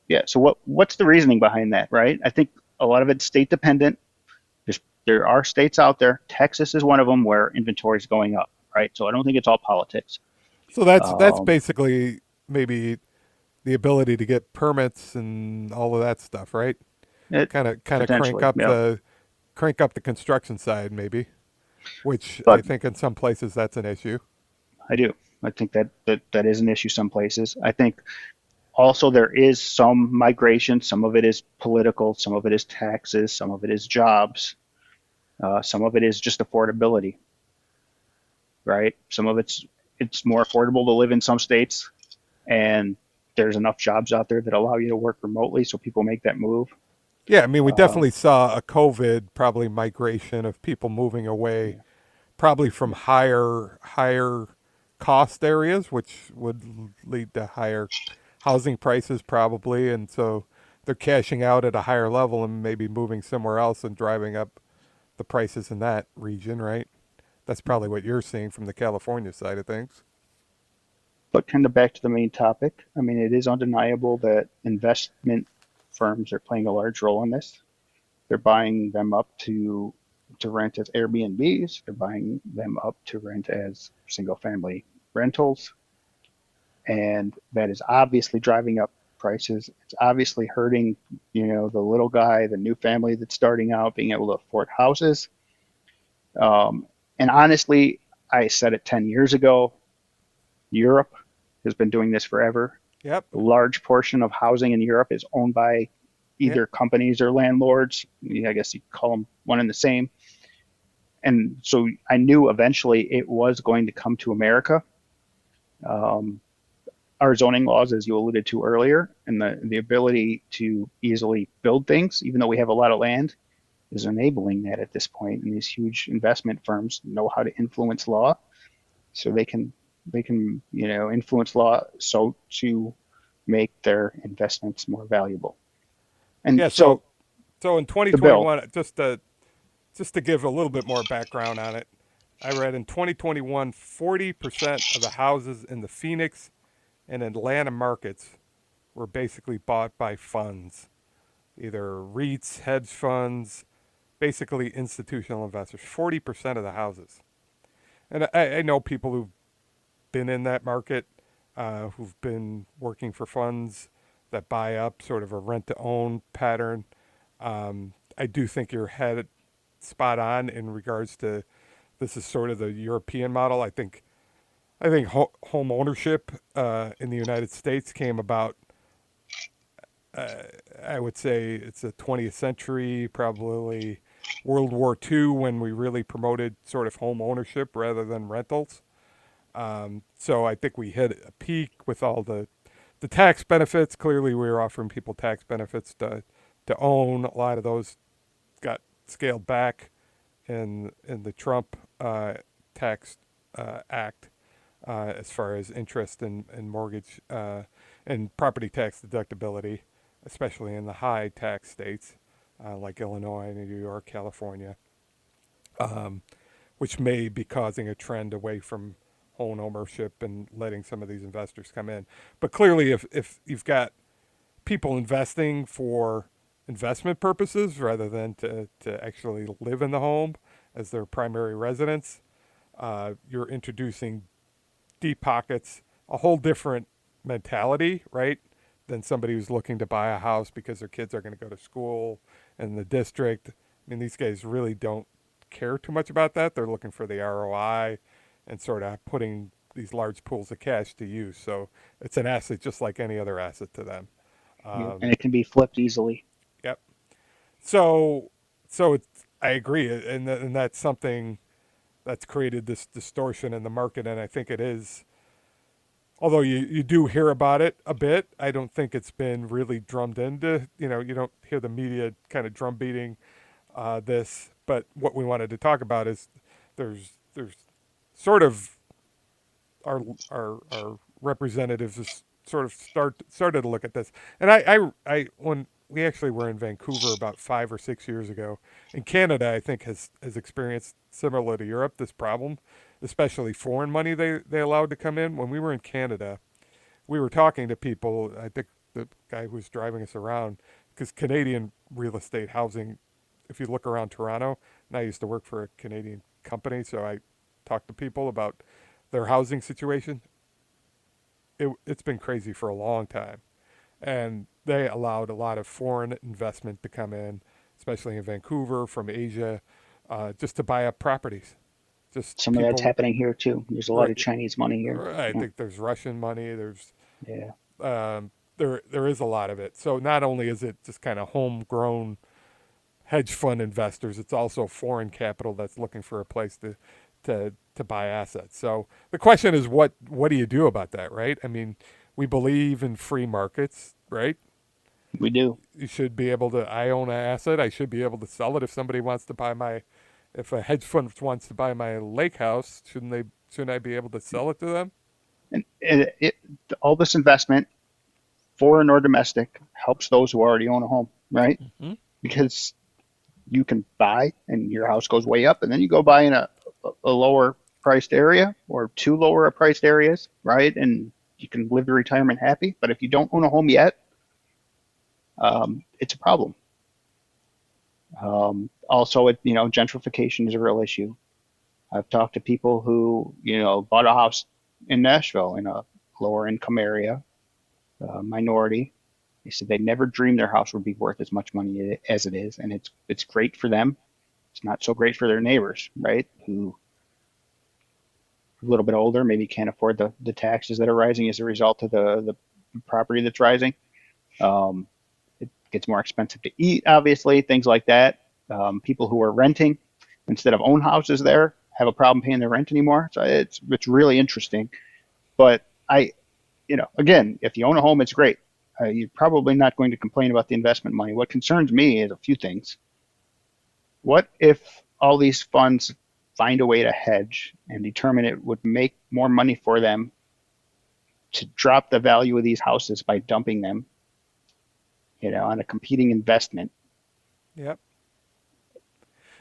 Speaker 2: yeah. So what's the reasoning behind that, right? I think a lot of it's state dependent. There are states out there. Texas is one of them where inventory is going up, right? So I don't think it's all politics.
Speaker 1: So that's
Speaker 2: Um,
Speaker 1: basically maybe the ability to get permits and all of that stuff, right?
Speaker 2: It
Speaker 1: Kind of
Speaker 2: potentially, yeah.
Speaker 1: crank up the construction side, maybe, which I
Speaker 2: But
Speaker 1: think in some places that's an issue.
Speaker 2: I do. I think that is an issue some places. I think also there is some migration. Some of it is political. Some of it is taxes. Some of it is jobs. Some of it is just affordability, right? Some of it's more affordable to live in some states, and there's enough jobs out there that allow you to work remotely, so people make that move.
Speaker 1: Yeah, I mean, we
Speaker 2: Um,
Speaker 1: definitely saw a COVID probably migration of people moving away,
Speaker 2: yeah,
Speaker 1: probably from higher cost areas, which would lead to higher housing prices probably, and so they're cashing out at a higher level and maybe moving somewhere else and driving up the prices in that region, right? That's probably what you're seeing from the California side of things.
Speaker 2: but kind of back to the main topic. I mean, it is undeniable that investment firms are playing a large role in this. They're buying them up to rent as Airbnbs. They're buying them up to rent as single family rentals, and that is obviously driving up prices. It's obviously hurting, the little guy, the new family that's starting out, being able to afford houses. And honestly, I said it 10 years ago. Europe has been doing this forever.
Speaker 1: Yep.
Speaker 2: A large portion of housing in Europe is owned by
Speaker 1: Yeah.
Speaker 2: either companies or landlords. I guess you call them one and the same. And so I knew eventually it was going to come to America. Um, our zoning laws, as you alluded to earlier, and the ability to easily build things, even though we have a lot of land, is enabling that at this point. And these huge investment firms know how to influence law, so they can influence law so to make their investments more valuable. And
Speaker 1: Yeah.
Speaker 2: so
Speaker 1: So in
Speaker 2: the bill,
Speaker 1: 2021, just to give a little bit more background on it, I read in 2021, 40% of the houses in the Phoenix and Atlanta markets were basically bought by funds, either REITs, hedge funds, basically institutional investors. 40% of the houses. And I know people who've been in that market, who've been working for funds that buy up sort of a rent to own pattern. I do think you're head spot on in regards to this is sort of the European model. I think home ownership in the United States came about. Uh, I would say it's the 20th century, probably World War II, when we really promoted sort of home ownership rather than rentals. So I think we hit a peak with all the tax benefits. Clearly, we were offering people tax benefits to own. A lot of those got scaled back in the Trump tax act as far as interest and mortgage and property tax deductibility, especially in the high tax states like Illinois, New York, California, which may be causing a trend away from home ownership and letting some of these investors come in. But clearly, if you've got people investing for investment purposes rather than to actually live in the home as their primary residence, you're introducing deep pockets, a whole different mentality, right? Than somebody who's looking to buy a house because their kids are going to go to school in the district. I mean, these guys really don't care too much about that. They're looking for the ROI and sort of putting these large pools of cash to use. So it's an asset just like any other asset to them.
Speaker 2: and
Speaker 1: Um,
Speaker 2: it can be flipped easily.
Speaker 1: yep. So I agree, and that's something that's created this distortion in the market, and I think it is. Although you do hear about it a bit, I don't think it's been really drummed into. You don't hear the media kind of drum beating this. But what we wanted to talk about is there's sort of our representatives is sort of started to look at this. And I when we actually were in Vancouver about 5 or 6 years ago, and Canada I think has experienced similar to Europe this problem, especially foreign money they allowed to come in. When we were in Canada, we were talking to people. I think the guy who was driving us around, because Canadian real estate housing, if you look around Toronto, and I used to work for a Canadian company, so I talked to people about their housing situation. It's been crazy for a long time, and they allowed a lot of foreign investment to come in, especially in Vancouver from Asia, just to buy up properties. Just
Speaker 2: Some of that's
Speaker 1: people,
Speaker 2: happening here too. There's a lot
Speaker 1: right?
Speaker 2: of Chinese money here.
Speaker 1: I
Speaker 2: Yeah.
Speaker 1: think there's Russian money. There's
Speaker 2: Yeah.
Speaker 1: there is a lot of it. So not only is it just kind of homegrown hedge fund investors, it's also foreign capital that's looking for a place to buy assets. So the question is, what do you do about that, right? I mean, we believe in free markets, right?
Speaker 2: We do.
Speaker 1: You should be able to. I own an asset. I should be able to sell it if somebody wants to buy my. If a hedge fund wants to buy my lake house, shouldn't they? Shouldn't I be able to sell it to them?
Speaker 2: And all this investment, foreign or domestic, helps those who already own a home, right?
Speaker 1: Mm-hmm.
Speaker 2: Because you can buy and your house goes way up, and then you go buy in a lower priced area or two lower priced areas, right? And you can live your retirement happy. But if you don't own a home yet, it's a problem. Also, gentrification is a real issue. I've talked to people who, bought a house in Nashville in a lower income area, minority. They said they never dreamed their house would be worth as much money as it is, and it's great for them. It's not so great for their neighbors, right? Who are a little bit older, maybe can't afford the taxes that are rising as a result of the property that's rising. Um, it gets more expensive to eat, obviously, things like that. People who are renting instead of own houses there have a problem paying their rent anymore. So it's really interesting. But again, if you own a home, it's great. You're probably not going to complain about the investment money. What concerns me is a few things. What if all these funds find a way to hedge and determine it would make more money for them to drop the value of these houses by dumping them, on a competing investment?
Speaker 1: Yep.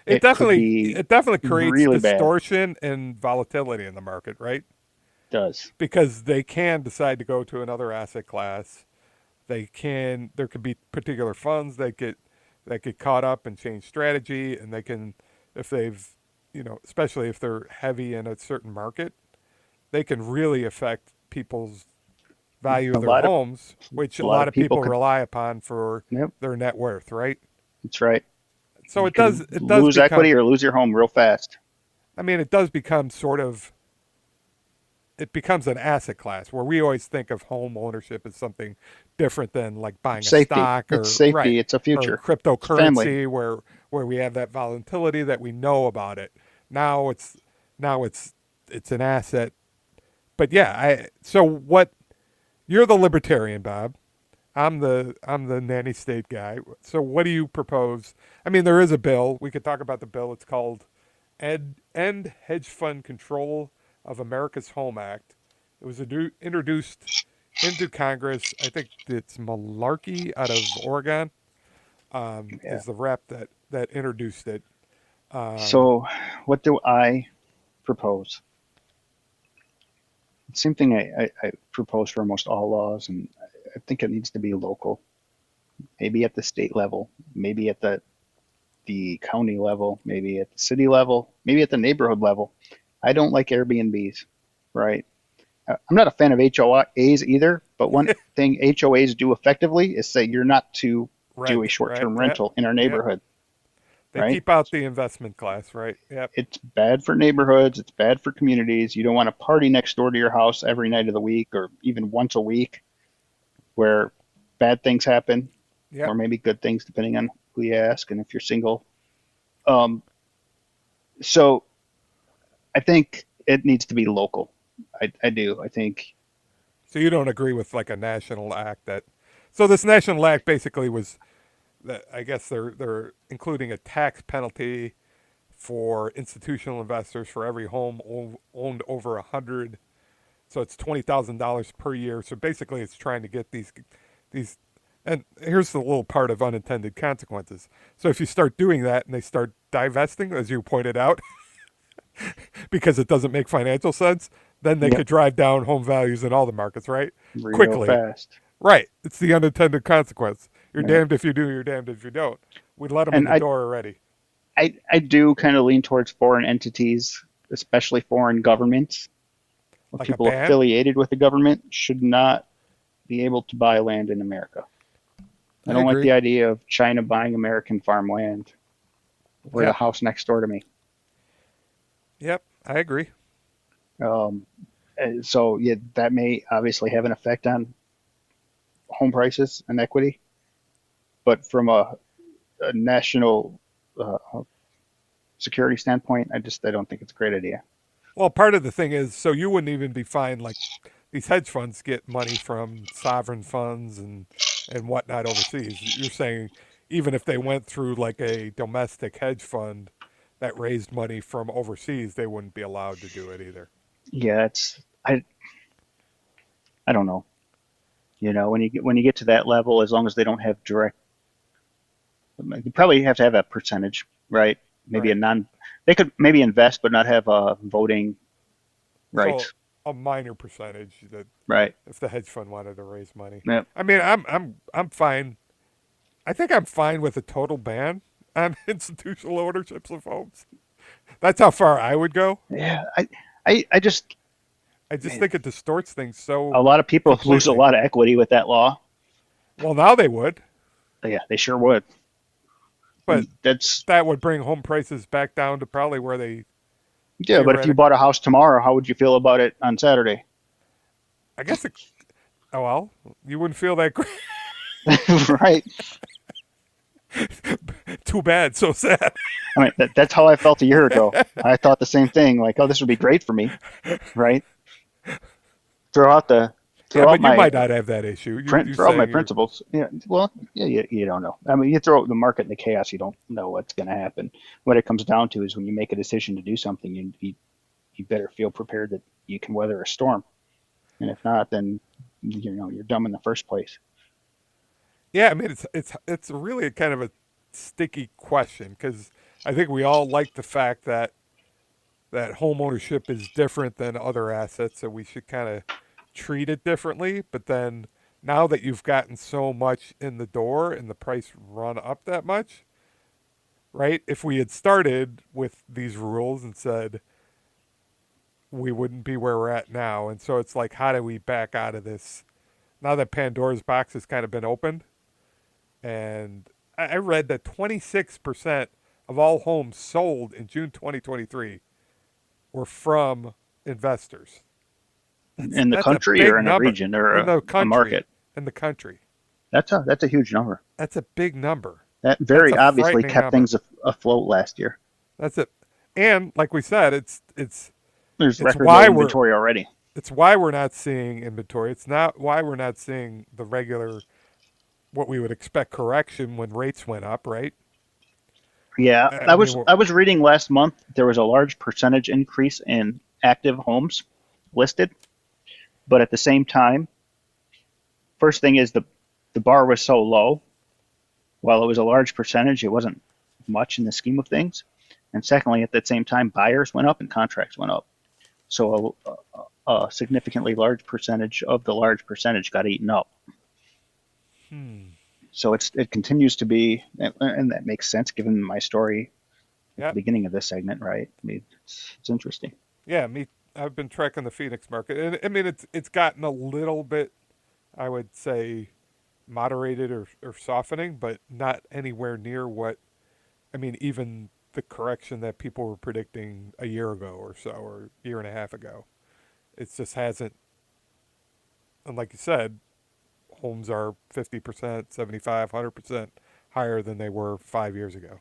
Speaker 2: It could be
Speaker 1: It definitely creates
Speaker 2: really bad.
Speaker 1: distortion and volatility in the market, right?
Speaker 2: It does.
Speaker 1: Because they can decide to go to another asset class. They can. There could be particular funds that get caught up and change strategy, and they can, if they've, especially if they're heavy in a certain market, they can really affect people's value
Speaker 2: A
Speaker 1: of their
Speaker 2: lot of
Speaker 1: homes, which
Speaker 2: a
Speaker 1: a
Speaker 2: lot
Speaker 1: lot
Speaker 2: of
Speaker 1: of
Speaker 2: people
Speaker 1: people
Speaker 2: could.
Speaker 1: rely upon for
Speaker 2: Yep,
Speaker 1: their net worth, right?
Speaker 2: that's right.
Speaker 1: So
Speaker 2: You can
Speaker 1: it does
Speaker 2: lose
Speaker 1: become.
Speaker 2: equity or lose your home real fast.
Speaker 1: I mean, it does become sort of. It becomes an asset class where we always think of home ownership as something different than like buying
Speaker 2: It's
Speaker 1: a
Speaker 2: safety.
Speaker 1: stock
Speaker 2: It's
Speaker 1: or right
Speaker 2: safety. It's a
Speaker 1: or
Speaker 2: future. It's family.
Speaker 1: cryptocurrency where we have that volatility that we know about it. Now it's now it's an asset. But yeah, I so what you're the libertarian, Bob. I'm the nanny state guy. So what do you propose? I mean, there is a bill. We could talk about the bill. It's called End Hedge Fund Control of America's Home Act. It was introduced into Congress. I think it's Malarkey out of Oregon
Speaker 2: Yeah.
Speaker 1: is the rep that introduced it. Um,
Speaker 2: So, what do I propose? Same thing I propose for almost all laws, and I think it needs to be local. Maybe at the state level, maybe at the county level, maybe at the city level, maybe at the neighborhood level. I don't like Airbnbs, right? I'm not a fan of HOAs either, but one thing HOAs do effectively is say you're not to do a
Speaker 1: rent, right?
Speaker 2: short-term
Speaker 1: Yep,
Speaker 2: rental in our
Speaker 1: yep.
Speaker 2: neighborhood,
Speaker 1: They
Speaker 2: right?
Speaker 1: keep out the investment class, right? Yep,
Speaker 2: It's bad for neighborhoods. It's bad for communities. You don't want to party next door to your house every night of the week or even once a week where bad things happen or
Speaker 1: yep.
Speaker 2: maybe good things depending on who you ask and if you're single. Um, so I think it needs to be local. I do. I think,
Speaker 1: So you don't agree with like a national act that. So this national act basically was that I guess they're including a tax penalty for institutional investors for every home owned over 100. So it's $20,000 per year. So basically, it's trying to get these. And here's the little part of unintended consequences. So if you start doing that and they start divesting, as you pointed out, because it doesn't make financial sense, then they
Speaker 2: yep,
Speaker 1: could drive down home values in all the markets, right?
Speaker 2: real
Speaker 1: Quickly.
Speaker 2: fast.
Speaker 1: Right. It's the unintended consequence. You're
Speaker 2: Right.
Speaker 1: damned if you do, you're damned if you don't. We let them in
Speaker 2: And
Speaker 1: the door already.
Speaker 2: I do kind of lean towards foreign entities, especially foreign governments or
Speaker 1: Like a
Speaker 2: people
Speaker 1: ban?
Speaker 2: affiliated with the government should not be able to buy land in America. I
Speaker 1: I
Speaker 2: don't like
Speaker 1: agree.
Speaker 2: the idea of China buying American farmland or the
Speaker 1: Yep.
Speaker 2: house next door to me.
Speaker 1: Yep. I agree.
Speaker 2: Um, so yeah, that may obviously have an effect on home prices and equity, but from a national uh, security standpoint, I don't think it's a great idea.
Speaker 1: Well, part of the thing is, so you wouldn't even be fine. Like these hedge funds get money from sovereign funds and whatnot overseas. You're saying even if they went through like a domestic hedge fund that raised money from overseas, they wouldn't be allowed to do it either.
Speaker 2: Yeah, it's I don't know. You know, when you get to that level, as long as they don't have direct, you probably have to have a percentage, right? Maybe a
Speaker 1: Right.
Speaker 2: non. They could maybe invest, but not have voting
Speaker 1: So
Speaker 2: rights,
Speaker 1: a minor percentage that
Speaker 2: right?
Speaker 1: if the hedge fund wanted to raise money.
Speaker 2: Yep.
Speaker 1: I mean, I'm fine. I think I'm fine with a total ban on institutional ownerships of homes. That's how far I would go.
Speaker 2: Yeah, I just,
Speaker 1: I just
Speaker 2: man,
Speaker 1: think it distorts things so
Speaker 2: a lot of people lose a
Speaker 1: completely.
Speaker 2: lot of equity with that law.
Speaker 1: Well, now they would,
Speaker 2: Yeah, they sure would.
Speaker 1: but
Speaker 2: That's
Speaker 1: that would bring home prices back down to probably where they
Speaker 2: Yeah, but if you
Speaker 1: theoretically.
Speaker 2: bought a house tomorrow, how would you feel about it on Saturday?
Speaker 1: I guess it. Oh well, you wouldn't feel that great.
Speaker 2: Right?
Speaker 1: Too bad, so sad.
Speaker 2: I mean, that's how I felt a year ago. I thought the same thing, like, oh, this would be great for me, right? Throw out the
Speaker 1: Yeah,
Speaker 2: throw out
Speaker 1: but you
Speaker 2: my
Speaker 1: might not have that issue. You
Speaker 2: throw out my
Speaker 1: saying you're
Speaker 2: principles. Yeah, well, yeah, you don't know. I mean, you throw out the market in the chaos, you don't know what's going to happen. What it comes down to is when you make a decision to do something, you better feel prepared that you can weather a storm. And if not, then you're dumb in the first place.
Speaker 1: Yeah, I mean it's really a kind of a sticky question because I think we all like the fact that home ownership is different than other assets, so we should kind of treat it differently. But then now that you've gotten so much in the door and the price run up that much, right? If we had started with these rules and said we wouldn't be where we're at now, and so it's like, how do we back out of this? Now that Pandora's box has kind of been opened, and I read that 26% of all homes sold in June 2023 were from investors.
Speaker 2: In the
Speaker 1: That's a
Speaker 2: country or
Speaker 1: big
Speaker 2: in a
Speaker 1: number
Speaker 2: region or
Speaker 1: in the
Speaker 2: a
Speaker 1: country.
Speaker 2: market,
Speaker 1: In the country,
Speaker 2: that's a huge number.
Speaker 1: that's a big number.
Speaker 2: That
Speaker 1: That's
Speaker 2: very
Speaker 1: a
Speaker 2: obviously
Speaker 1: frightening
Speaker 2: kept
Speaker 1: number.
Speaker 2: things afloat last year.
Speaker 1: That's it. And like we said,
Speaker 2: There's
Speaker 1: it's
Speaker 2: record low
Speaker 1: why we're
Speaker 2: inventory already.
Speaker 1: it's why we're not seeing inventory. It's not why we're not seeing the regular what we would expect correction when rates went up, right?
Speaker 2: Yeah,
Speaker 1: I
Speaker 2: I
Speaker 1: mean,
Speaker 2: was I was reading last month there was a large percentage increase in active homes listed, but at the same time, first thing is the bar was so low. While it was a large percentage, it wasn't much in the scheme of things. And secondly, at the same time, buyers went up and contracts went up. So a significantly large percentage of the large percentage got eaten up.
Speaker 1: hmm.
Speaker 2: So it continues to be, and that makes sense given my story at the
Speaker 1: Yep.
Speaker 2: beginning of this segment, right? I mean, it's interesting.
Speaker 1: Yeah, me. I've been tracking the Phoenix market, and I mean it's gotten a little bit, I would say, moderated or softening, but not anywhere near what I mean. Even the correction that people were predicting a year ago or so, or a year and a half ago, it just hasn't. And like you said, homes are 50%, 75, 100% higher than they were 5 years ago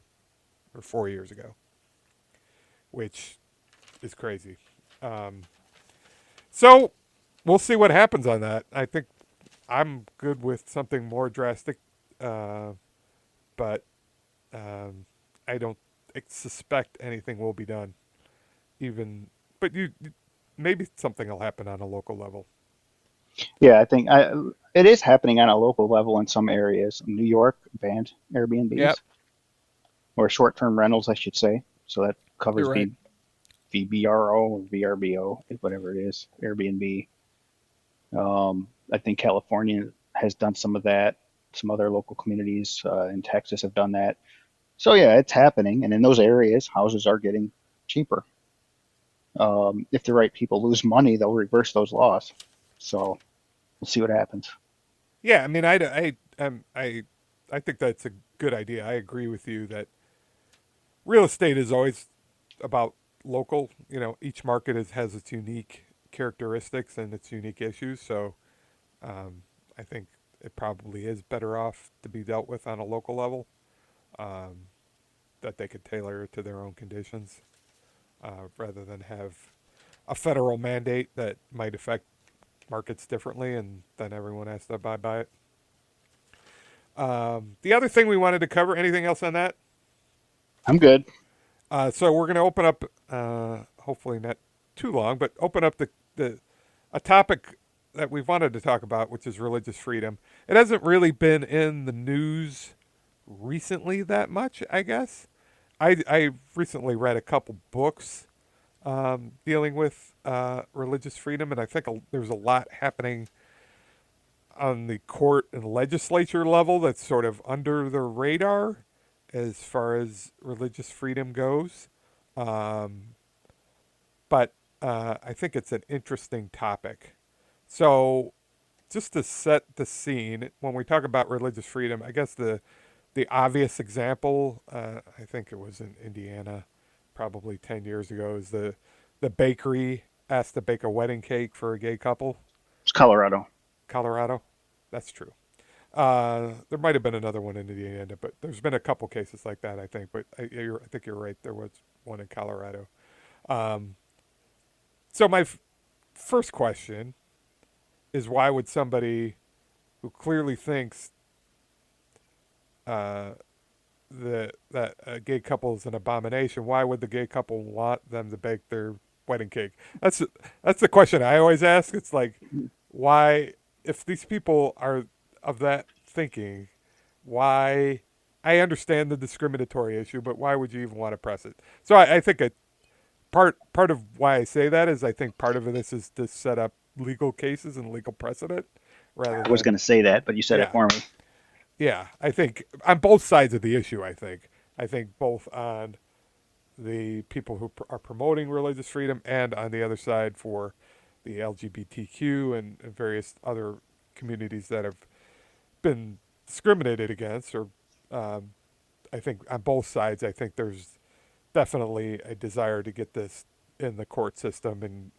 Speaker 1: or 4 years ago, which is crazy. Um, so we'll see what happens on that. I think I'm good with something more drastic, uh, but um, I don't suspect anything will be done. Even, but maybe something will happen on a local level.
Speaker 2: Yeah, it is happening on a local level in some areas. New York banned
Speaker 1: Yep,
Speaker 2: Airbnbs or short-term rentals, I should say. So that
Speaker 1: you're
Speaker 2: covers
Speaker 1: right.
Speaker 2: VBRO or VRBO, whatever it is, Airbnb. I think California has done some of that. Some other local communities in Texas have done that. So yeah, it's happening, and in those areas, houses are getting cheaper. If the right people lose money, they'll reverse those laws. So we'll see what happens.
Speaker 1: Yeah, I mean, I think that's a good idea. I agree with you that real estate is always about local. You know, each market has its unique characteristics and its unique issues. So I think it probably is better off to be dealt with on a local level, um, that they could tailor it to their own conditions, rather than have a federal mandate that might affect markets differently, and then everyone has to abide by it. The other thing we wanted to cover, anything else on that?
Speaker 2: I'm good.
Speaker 1: So we're going to open up, hopefully not too long, but open up a topic that we've wanted to talk about, which is religious freedom. It hasn't really been in the news recently that much, I guess. I recently read a couple books dealing with religious freedom, and I think there's a lot happening on the court and legislature level that's sort of under the radar as far as religious freedom goes. Um, but I think it's an interesting topic. So, just to set the scene, when we talk about religious freedom, I guess the obvious example, I think it was in Indiana, probably 10 years ago, is the bakery asked to bake a wedding cake for a gay couple.
Speaker 2: It's Colorado.
Speaker 1: Colorado, that's true. There might have been another one in Indiana, but there's been a couple cases like that, I think. But I think you're right. There was one in Colorado. Um, so my first question is, why would somebody who clearly thinks uh, that a gay couple is an abomination, why would the gay couple want them to bake their wedding cake? That's the question I always ask. It's like, why, if these people are of that thinking, why? I understand the discriminatory issue, but why would you even want to press it? So I think part of why I say that is I think part of this is to set up legal cases and legal precedent rather
Speaker 2: I was going
Speaker 1: than
Speaker 2: to say that, but you said it
Speaker 1: yeah.
Speaker 2: for me.
Speaker 1: Yeah, I think on both sides of the issue. I think both on the people who are promoting religious freedom and on the other side for the LGBTQ and various other communities that have been discriminated against. Or I think on both sides, I think there's definitely a desire to get this in the court system and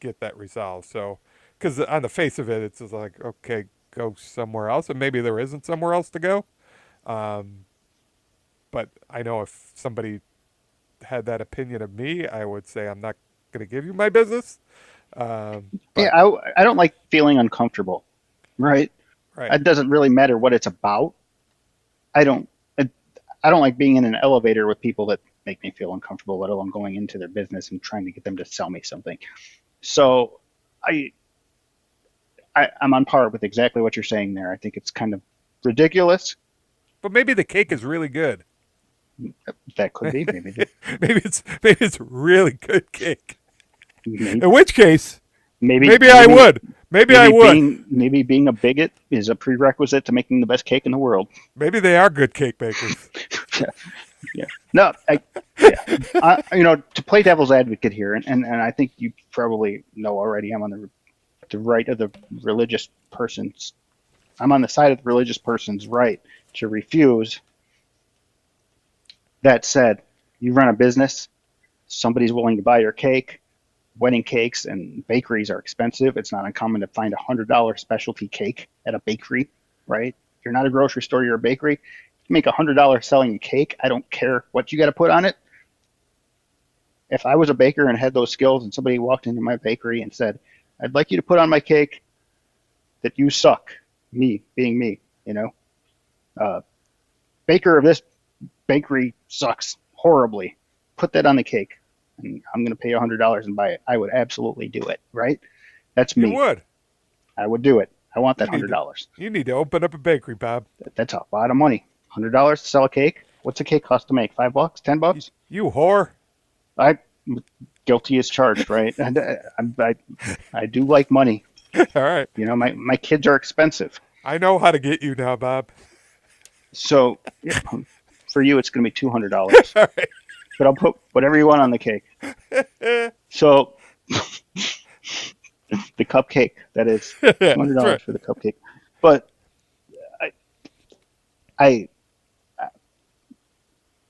Speaker 1: get that resolved. So, because on the face of it, it's just like, okay, go somewhere else, and maybe there isn't somewhere else to go. Um, but I know if somebody had that opinion of me, I would say I'm not going to give you my business.
Speaker 2: Yeah,
Speaker 1: But
Speaker 2: I don't like feeling uncomfortable, right?
Speaker 1: right,
Speaker 2: It doesn't really matter what it's about. I don't I, I don't like being in an elevator with people that make me feel uncomfortable, let alone going into their business and trying to get them to sell me something. So I, I'm on par with exactly what you're saying there. I think it's kind of ridiculous.
Speaker 1: but maybe the cake is really good.
Speaker 2: That could be
Speaker 1: Maybe it's really good cake.
Speaker 2: maybe
Speaker 1: In which case,
Speaker 2: maybe
Speaker 1: maybe I would. Maybe I would.
Speaker 2: maybe being a bigot is a prerequisite to making the best cake in the world.
Speaker 1: Maybe they are good cake bakers.
Speaker 2: Yeah. No, yeah. To play devil's advocate here, and I think you probably know already, I'm on the right of the religious person's. I'm on the side of the religious person's right to refuse. That said, you run a business, somebody's willing to buy your cake. Wedding cakes and bakeries are expensive. It's not uncommon to find $100 specialty cake at a bakery, right? You're not a grocery store, you're a bakery. You make $100 selling a cake. I don't care what you got to put on it. If I was a baker and had those skills and somebody walked into my bakery and said, I'd like you to put on my cake that you suck, me being me, uh, baker of this bakery sucks horribly. Put that on the cake, and I'm going to pay you $100 and buy it. I would absolutely do it, right? That's
Speaker 1: You
Speaker 2: me.
Speaker 1: would.
Speaker 2: I would do it. I want
Speaker 1: You
Speaker 2: that
Speaker 1: need to.
Speaker 2: $100.
Speaker 1: You need to open up a bakery, Bob.
Speaker 2: That's a lot of money. $100 to sell a cake. What's a cake cost to make? $5? $10?
Speaker 1: You whore.
Speaker 2: I guilty as charged, right? I do like money.
Speaker 1: All right.
Speaker 2: My kids are expensive.
Speaker 1: I know how to get you now, Bob.
Speaker 2: So yeah, for you, it's going to be $200.
Speaker 1: All right.
Speaker 2: But I'll put whatever you want on the cake. So the cupcake, that is
Speaker 1: That's
Speaker 2: $200
Speaker 1: right.
Speaker 2: for the cupcake. But I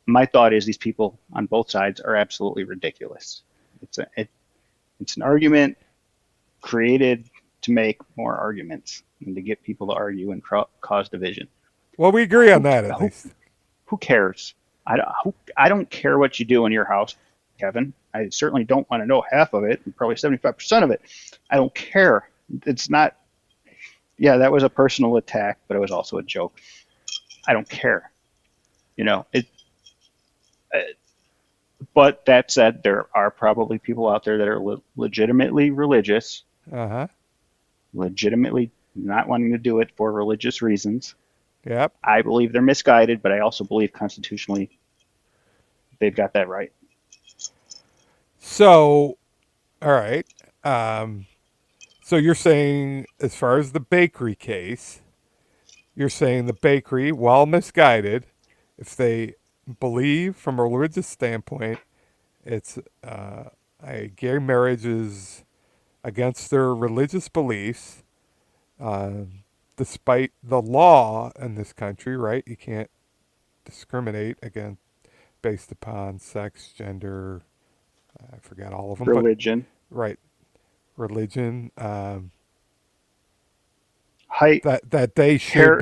Speaker 2: my thought is these people on both sides are absolutely ridiculous. It's an argument created to make more arguments and to get people to argue and cause division.
Speaker 1: Well, we agree on
Speaker 2: Who
Speaker 1: that at
Speaker 2: who
Speaker 1: least.
Speaker 2: who cares? I don't care what you do in your house, Kevin. I certainly don't want to know half of it, and probably 75% of it. I don't care. It's not. Yeah, that was a personal attack, but it was also a joke. I don't care. You know it. uh, But that said, there are probably people out there that are legitimately religious,
Speaker 1: Uh-huh.
Speaker 2: legitimately not wanting to do it for religious reasons.
Speaker 1: Yep.
Speaker 2: I believe they're misguided, but I also believe constitutionally they've got that right.
Speaker 1: So, all right. So you're saying, as far as the bakery case, you're saying the bakery, while misguided, if they believe from a religious standpoint, it's a gay marriage is against their religious beliefs, uh, despite the law in this country, right? You can't discriminate against based upon sex, gender. I forget all of them, but
Speaker 2: Religion,
Speaker 1: right, religion.
Speaker 2: height,
Speaker 1: That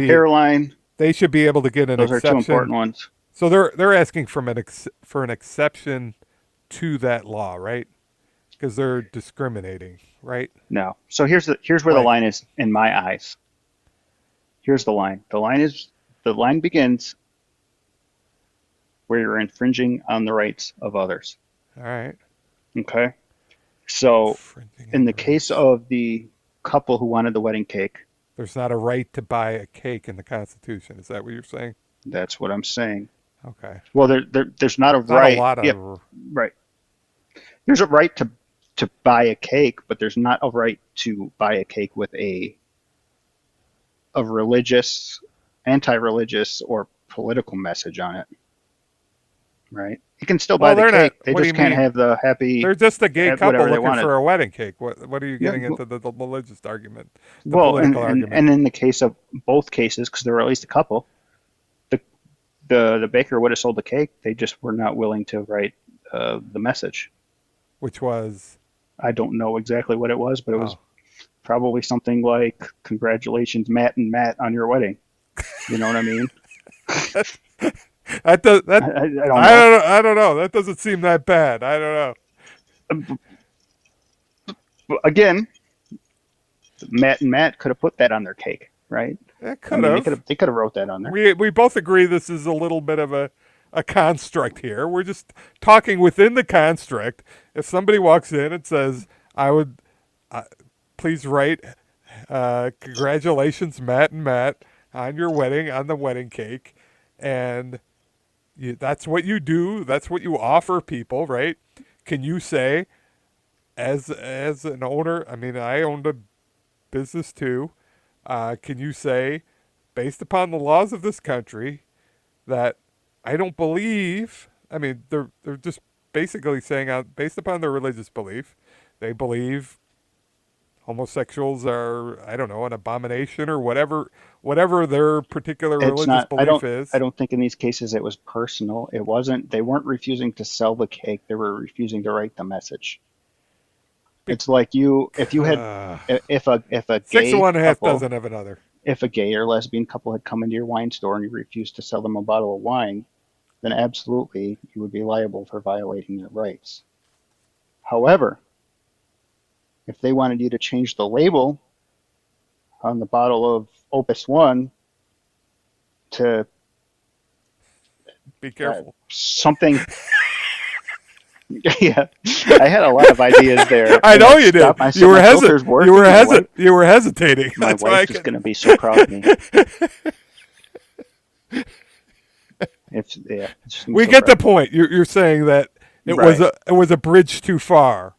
Speaker 2: hairline,
Speaker 1: they should be able to get an
Speaker 2: those are two
Speaker 1: exception.
Speaker 2: important ones.
Speaker 1: So they're asking from for an exception to that law, right? Because they're discriminating, right?
Speaker 2: No. So here's where the
Speaker 1: Like,
Speaker 2: line is in my eyes. Here's the line. The line begins where you're infringing on the rights of others.
Speaker 1: all right,
Speaker 2: Okay? So
Speaker 1: infringing
Speaker 2: in
Speaker 1: on
Speaker 2: the
Speaker 1: the
Speaker 2: case
Speaker 1: rights.
Speaker 2: of the couple who wanted the wedding cake,
Speaker 1: There's not a right to buy a cake in the Constitution. Is that what you're saying?
Speaker 2: that's what I'm saying.
Speaker 1: Okay.
Speaker 2: Well, there's not a
Speaker 1: Not a
Speaker 2: right.
Speaker 1: lot
Speaker 2: Yep,
Speaker 1: of.
Speaker 2: right. There's a right to buy a cake, but there's not a right to buy a cake with a religious, anti-religious, or political message on it. Right? You can still buy
Speaker 1: Well,
Speaker 2: the
Speaker 1: they're not.
Speaker 2: cake. They
Speaker 1: What do
Speaker 2: just
Speaker 1: you
Speaker 2: can't
Speaker 1: mean?
Speaker 2: have the happy,
Speaker 1: They're just a gay
Speaker 2: have
Speaker 1: couple
Speaker 2: whatever they
Speaker 1: looking
Speaker 2: wanted.
Speaker 1: for a wedding cake. What are you
Speaker 2: Yeah.
Speaker 1: getting into the religious argument, the
Speaker 2: Well,
Speaker 1: political argument?
Speaker 2: and in the case of both cases, because there were at least a couple, the the baker would have sold the cake. They just were not willing to write the message.
Speaker 1: Which was
Speaker 2: I don't know exactly what it was, but it was
Speaker 1: oh,
Speaker 2: probably something like "Congratulations, Matt and Matt, on your wedding." You know what I mean?
Speaker 1: that does that.
Speaker 2: I don't know.
Speaker 1: I don't know. That doesn't seem that bad. I don't know.
Speaker 2: But again, Matt and Matt could have put that on their cake, right?
Speaker 1: It
Speaker 2: I
Speaker 1: could
Speaker 2: mean,
Speaker 1: have.
Speaker 2: they could have wrote that on there.
Speaker 1: We both agree this is a little bit of a construct here. We're just talking within the construct. If somebody walks in and says, "I would uh, please write congratulations, Matt and Matt, on your wedding on the wedding cake," and that's what you do. That's what you offer people, right? Can you say, as an owner? I mean, I owned a business too. Can you say, based upon the laws of this country, that I don't believe? I mean, they're just basically saying, based upon their religious belief, they believe homosexuals are, I don't know, an abomination or whatever their particular
Speaker 2: It's
Speaker 1: religious
Speaker 2: not.
Speaker 1: belief
Speaker 2: I
Speaker 1: is.
Speaker 2: don't think in these cases it was personal. It wasn't. They weren't refusing to sell the cake. They were refusing to write the message. It's like you, if you had,
Speaker 1: Uh,
Speaker 2: if a
Speaker 1: Six of
Speaker 2: gay
Speaker 1: one, and a half
Speaker 2: couple,
Speaker 1: dozen of another.
Speaker 2: if a gay or lesbian couple had come into your wine store and you refused to sell them a bottle of wine, then absolutely you would be liable for violating their rights. However, if they wanted you to change the label on the bottle of Opus One to
Speaker 1: Be careful.
Speaker 2: something, yeah, I had a lot of ideas there,
Speaker 1: I
Speaker 2: and
Speaker 1: know
Speaker 2: I
Speaker 1: you did.
Speaker 2: stopped. I said my filter's working.
Speaker 1: You were hesitating.
Speaker 2: My
Speaker 1: That's why I
Speaker 2: wife is
Speaker 1: could.
Speaker 2: going to be so proud of me. If yeah, she's gonna be
Speaker 1: We
Speaker 2: so
Speaker 1: get the
Speaker 2: proud.
Speaker 1: point. You're saying that
Speaker 2: Right.
Speaker 1: it was a bridge too far.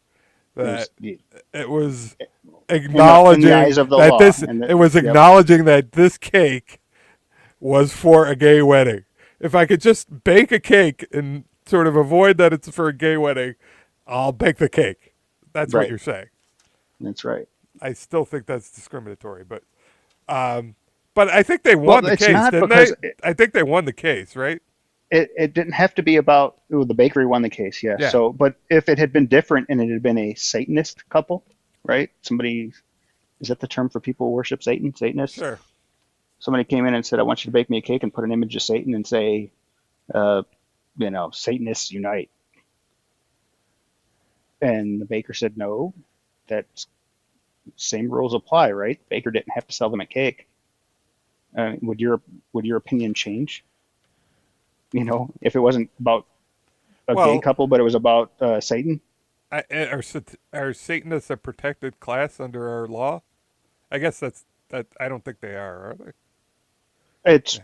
Speaker 1: That
Speaker 2: There's
Speaker 1: it was
Speaker 2: in the
Speaker 1: acknowledging
Speaker 2: eyes of the
Speaker 1: that
Speaker 2: law,
Speaker 1: this
Speaker 2: and
Speaker 1: it was
Speaker 2: yep,
Speaker 1: acknowledging that this cake was for a gay wedding. If I could just bake a cake and sort of avoid that it's for a gay wedding, I'll bake the cake. That's what
Speaker 2: right.
Speaker 1: you're saying.
Speaker 2: That's right.
Speaker 1: I still think that's discriminatory, but But I think they
Speaker 2: Well,
Speaker 1: won the
Speaker 2: it's
Speaker 1: case,
Speaker 2: not
Speaker 1: didn't
Speaker 2: because
Speaker 1: they? I think they won the case, right?
Speaker 2: it didn't have to be about the bakery won the case, yes.
Speaker 1: Yeah.
Speaker 2: So, but if it had been different and it had been a Satanist couple, right? Somebody, is that the term for people who worship Satan? Satanists?
Speaker 1: Sure.
Speaker 2: Somebody came in and said, "I want you to bake me a cake and put an image of Satan and say, uh, Satanists unite." And the baker said, "No, that same rules apply, right? The baker didn't have to sell them a cake. Would your opinion change? If it wasn't about a gay
Speaker 1: Well,
Speaker 2: couple, but it was about Satan.
Speaker 1: are Satanists a protected class under our law? I guess that's that. I don't think they are they?
Speaker 2: It's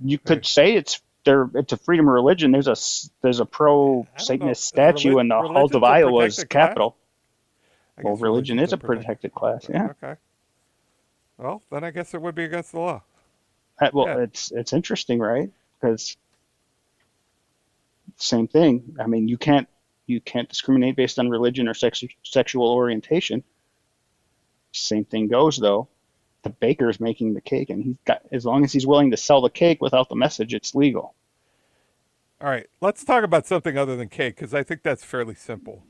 Speaker 2: You
Speaker 1: They're,
Speaker 2: could say it's a freedom of religion. There's a pro
Speaker 1: I don't know.
Speaker 2: Satanist
Speaker 1: Is
Speaker 2: statue in the halls of
Speaker 1: religion's a
Speaker 2: Iowa's
Speaker 1: protected class?
Speaker 2: capitol.
Speaker 1: I
Speaker 2: Well,
Speaker 1: guess
Speaker 2: religion
Speaker 1: religion's
Speaker 2: is
Speaker 1: a
Speaker 2: a
Speaker 1: protected.
Speaker 2: protected class. Yeah.
Speaker 1: Okay. Well, then I guess it would be against the law.
Speaker 2: Well,
Speaker 1: Yeah.
Speaker 2: it's interesting, right? Because same thing. I mean, you can't discriminate based on religion or sexual orientation. Same thing goes though. The baker's making the cake, and he's got as long as he's willing to sell the cake without the message, it's legal.
Speaker 1: All right. Let's talk about something other than cake because I think that's fairly simple.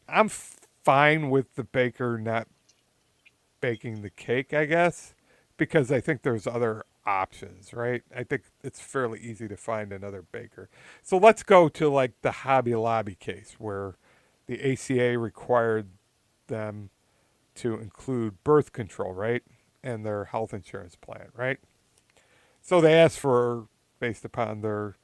Speaker 1: I'm fine with the baker not baking the cake, I guess, because I think there's other options, right? I think it's fairly easy to find another baker. So let's go to like the Hobby Lobby case where the ACA required them to include birth control, right? And their health insurance plan, right? So they asked for based upon their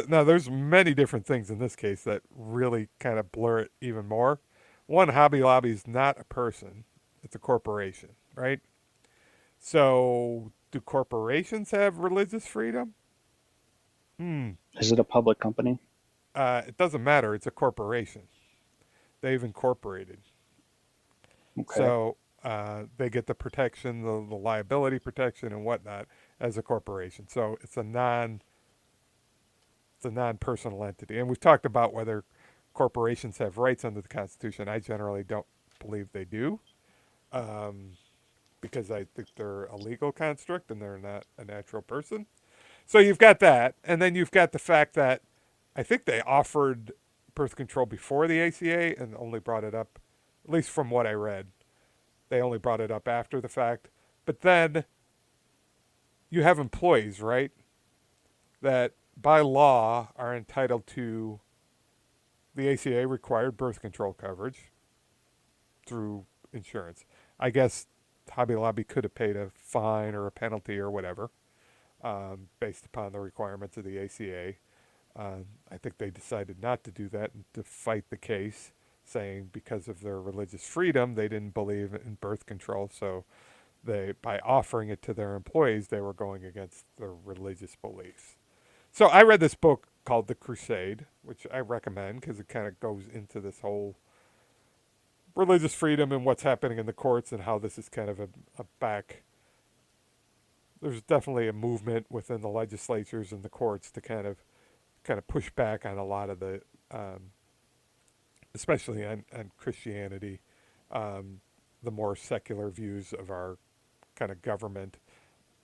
Speaker 1: now there's many different things in this case that really kind of blur it even more. One, Hobby Lobby is not a person; it's a corporation, right? So, do corporations have religious freedom? Hmm.
Speaker 2: Is it a public company?
Speaker 1: It doesn't matter. It's a corporation. They've incorporated.
Speaker 2: Okay.
Speaker 1: So they get the protection, the liability protection, and whatnot as a corporation. So it's a non-personal entity. And we've talked about whether corporations have rights under the Constitution. I generally don't believe they do, um, because I think they're a legal construct and they're not a natural person. So you've got that, and then you've got the fact that I think they offered birth control before the ACA and only brought it up, at least from what I read, they only brought it up after the fact. But then you have employees, right, that by law are entitled to the ACA required birth control coverage through insurance. I guess Hobby Lobby could have paid a fine or a penalty or whatever, based upon the requirements of the ACA. I think they decided not to do that and to fight the case, saying because of their religious freedom, they didn't believe in birth control. So they, by offering it to their employees, they were going against their religious beliefs. So I read this book called The Crusade, which I recommend because it kind of goes into this whole religious freedom and what's happening in the courts and how this is kind of a back. There's definitely a movement within the legislatures and the courts to kind of push back on a lot of the, especially on Christianity, the more secular views of our kind of government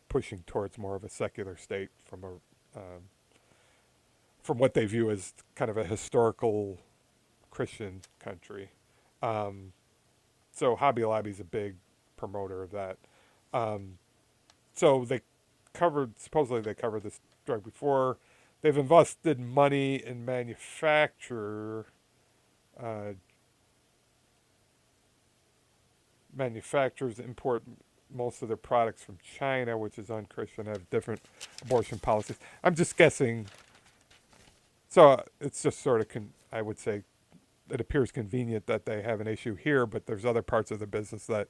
Speaker 1: pushing towards more of a secular state from what they view as kind of a historical Christian country. Um, so Hobby Lobby's a big promoter of that. Um, so they supposedly they covered this drug before. They've invested money in uh, manufacturers import most of their products from China, which is unchristian, have different abortion policies. I'm just guessing. So it's just sort of, I would say, it appears convenient that they have an issue here, but there's other parts of the business that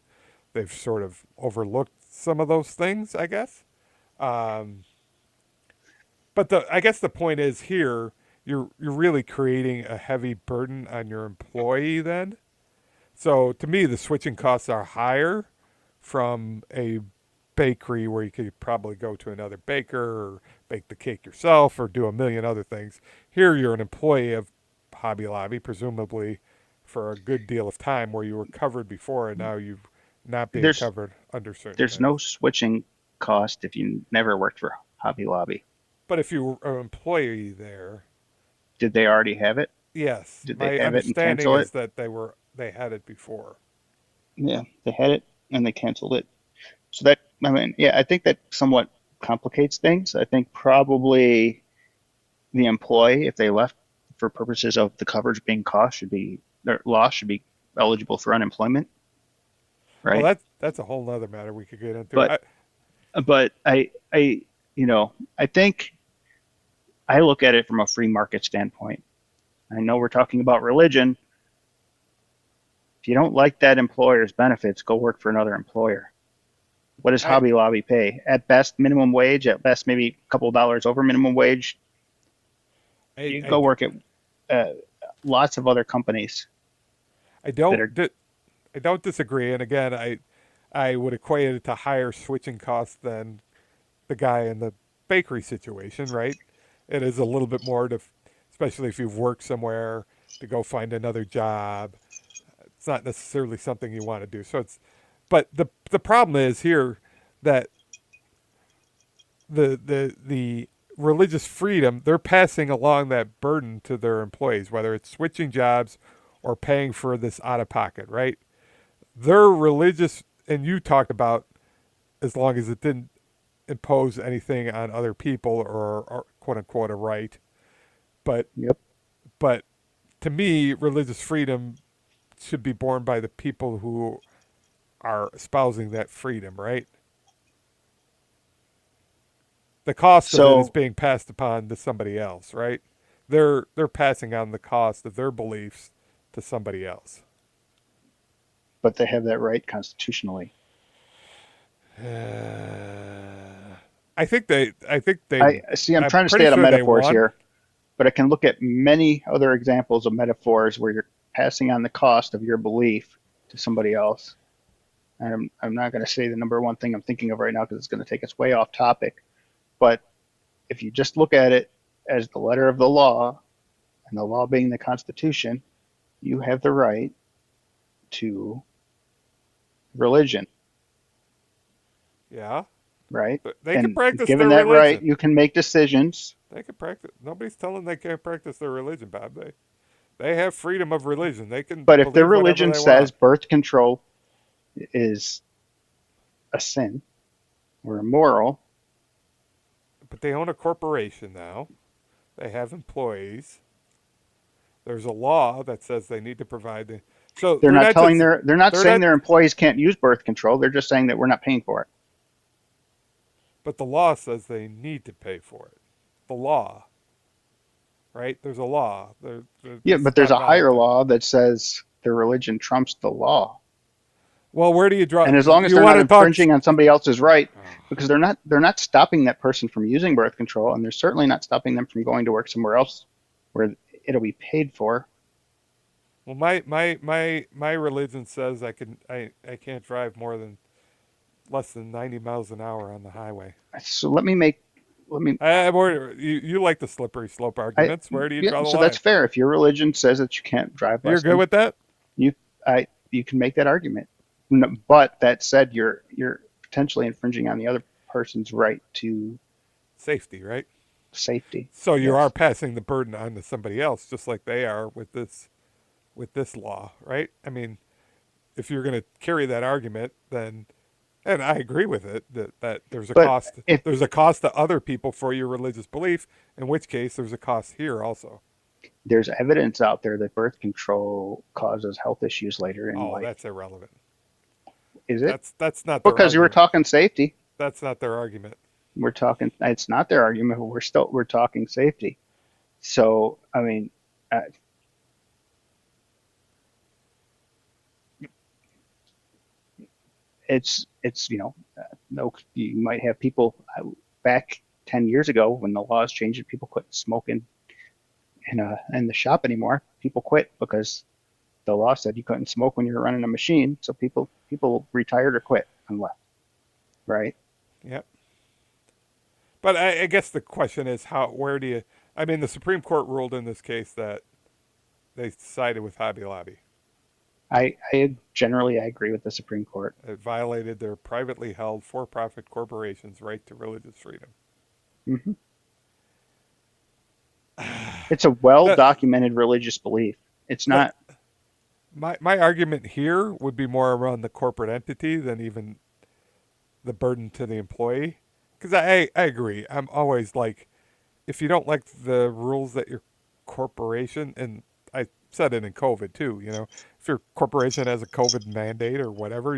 Speaker 1: they've sort of overlooked some of those things, I guess. Um, but I guess the point is here, you're really creating a heavy burden on your employee then. So to me, the switching costs are higher from a bakery where you could probably go to another baker or bake the cake yourself or do a million other things. Here, you're an employee of Hobby Lobby, presumably for a good deal of time where you were covered before and now you've not being
Speaker 2: There's
Speaker 1: covered under certain
Speaker 2: there's no
Speaker 1: things.
Speaker 2: switching cost if you never worked for Hobby Lobby.
Speaker 1: But if you were an employee there,
Speaker 2: Did they already have it?
Speaker 1: yes,
Speaker 2: Did they
Speaker 1: my
Speaker 2: have it and
Speaker 1: understanding
Speaker 2: cancel
Speaker 1: is
Speaker 2: it?
Speaker 1: that they had it before.
Speaker 2: Yeah, they had it and they canceled it. So that, I mean, yeah, I think that somewhat complicates things. I think probably the employee, if they left for purposes of the coverage being cost, should be their loss should be eligible for unemployment,
Speaker 1: Well,
Speaker 2: right?
Speaker 1: that's a whole other matter we could get into.
Speaker 2: But but you know, I think I look at it from a free market standpoint. I know we're talking about religion. If you don't like that employer's benefits, go work for another employer. What does
Speaker 1: I
Speaker 2: Hobby Lobby pay? At best, minimum wage. At best, maybe a couple of dollars over minimum wage.
Speaker 1: I
Speaker 2: You
Speaker 1: I,
Speaker 2: go work at uh, lots of other companies
Speaker 1: I
Speaker 2: that
Speaker 1: don't
Speaker 2: are.
Speaker 1: I don't disagree. And again, I would equate it to higher switching costs than the guy in the bakery situation, right? It is a little bit more to, especially if you've worked somewhere to go find another job. It's not necessarily something you want to do. So it's, but the problem is here that the religious freedom, they're passing along that burden to their employees, whether it's switching jobs or paying for this out of pocket, right? They're religious, and you talked about as long as it didn't impose anything on other people or quote unquote a right. But
Speaker 2: Yep.
Speaker 1: but to me, religious freedom should be borne by the people who are espousing that freedom, right? The cost of it is
Speaker 2: So,
Speaker 1: being passed upon to somebody else, right? They're passing on the cost of their beliefs to somebody else.
Speaker 2: but they have that right constitutionally.
Speaker 1: I think they
Speaker 2: I see. I'm
Speaker 1: I'm
Speaker 2: trying to stay
Speaker 1: pretty
Speaker 2: out of
Speaker 1: sure they
Speaker 2: metaphors
Speaker 1: won.
Speaker 2: here, but I can look at many other examples of metaphors where you're passing on the cost of your belief to somebody else. And I'm not going to say the number one thing I'm thinking of right now because it's going to take us way off topic. But if you just look at it as the letter of the law, and the law being the Constitution, you have the right to religion,
Speaker 1: Yeah.
Speaker 2: right?
Speaker 1: They can
Speaker 2: And
Speaker 1: practice
Speaker 2: given
Speaker 1: their
Speaker 2: that right,
Speaker 1: religion.
Speaker 2: you can make decisions.
Speaker 1: They can practice. Nobody's telling they can't practice their religion, Bob. They have freedom of religion. They can
Speaker 2: But if their
Speaker 1: believe whatever
Speaker 2: religion
Speaker 1: they want.
Speaker 2: says birth control is a sin or immoral,
Speaker 1: But they own a corporation now. They have employees. There's a law that says they need to provide the. So
Speaker 2: they're
Speaker 1: they're
Speaker 2: not
Speaker 1: not
Speaker 2: telling
Speaker 1: just
Speaker 2: they're not
Speaker 1: they're
Speaker 2: saying
Speaker 1: not.
Speaker 2: their employees can't use birth control. They're just saying that we're not paying for it.
Speaker 1: But the law says they need to pay for it. The law, right? There's a law.
Speaker 2: Yeah,
Speaker 1: It's
Speaker 2: but there's
Speaker 1: not
Speaker 2: a higher
Speaker 1: voluntary.
Speaker 2: law that says their religion trumps the law.
Speaker 1: Well, where do you draw?
Speaker 2: And as long as
Speaker 1: You
Speaker 2: they're
Speaker 1: want
Speaker 2: not
Speaker 1: to talk?
Speaker 2: infringing on somebody else's right, because they're not stopping that person from using birth control, and they're certainly not stopping them from going to work somewhere else where it'll be paid for.
Speaker 1: Well, my religion says I can't drive more than less than 90 miles an hour on the highway.
Speaker 2: So let me
Speaker 1: You like the slippery slope
Speaker 2: I
Speaker 1: arguments. Where do you
Speaker 2: yeah,
Speaker 1: draw the
Speaker 2: so that's
Speaker 1: line?
Speaker 2: fair. If your religion says that you can't drive
Speaker 1: You're
Speaker 2: less
Speaker 1: good
Speaker 2: than
Speaker 1: with that?
Speaker 2: you you can make that argument. But that said, you're potentially infringing on the other person's right to
Speaker 1: Safety, right?
Speaker 2: safety.
Speaker 1: So you are
Speaker 2: Yes.
Speaker 1: passing the burden on to somebody else, just like they are with this law, right? I mean, if you're going to carry that argument, then and I agree with it that
Speaker 2: But if
Speaker 1: there's a cost to other people for your religious belief, in which case there's a cost here also.
Speaker 2: there's evidence out there that birth control causes health issues later in
Speaker 1: Oh,
Speaker 2: life,
Speaker 1: that's irrelevant.
Speaker 2: is it?
Speaker 1: That's not their
Speaker 2: Because you were
Speaker 1: argument.
Speaker 2: talking safety.
Speaker 1: That's not their argument.
Speaker 2: We're talking. It's not their argument. But we're talking safety. So I mean, uh, it's no. You might have people back 10 years ago when the laws changed and people quit smoking in the shop anymore. People quit because the law said you couldn't smoke when you were running a machine. So people retired or quit and left. Right.
Speaker 1: Yep. But I guess the question is how where do you I mean the Supreme Court ruled in this case that they sided with Hobby Lobby.
Speaker 2: I generally I agree with the Supreme Court.
Speaker 1: It violated their privately held for-profit corporations' right to religious freedom.
Speaker 2: Hmm. It's a well
Speaker 1: The,
Speaker 2: documented religious belief. It's
Speaker 1: the,
Speaker 2: not.
Speaker 1: my argument here would be more around the corporate entity than even the burden to the employee. Because I agree. I'm always like, if you don't like the rules that your corporation, and I said it in COVID too, if your corporation has a COVID mandate or whatever,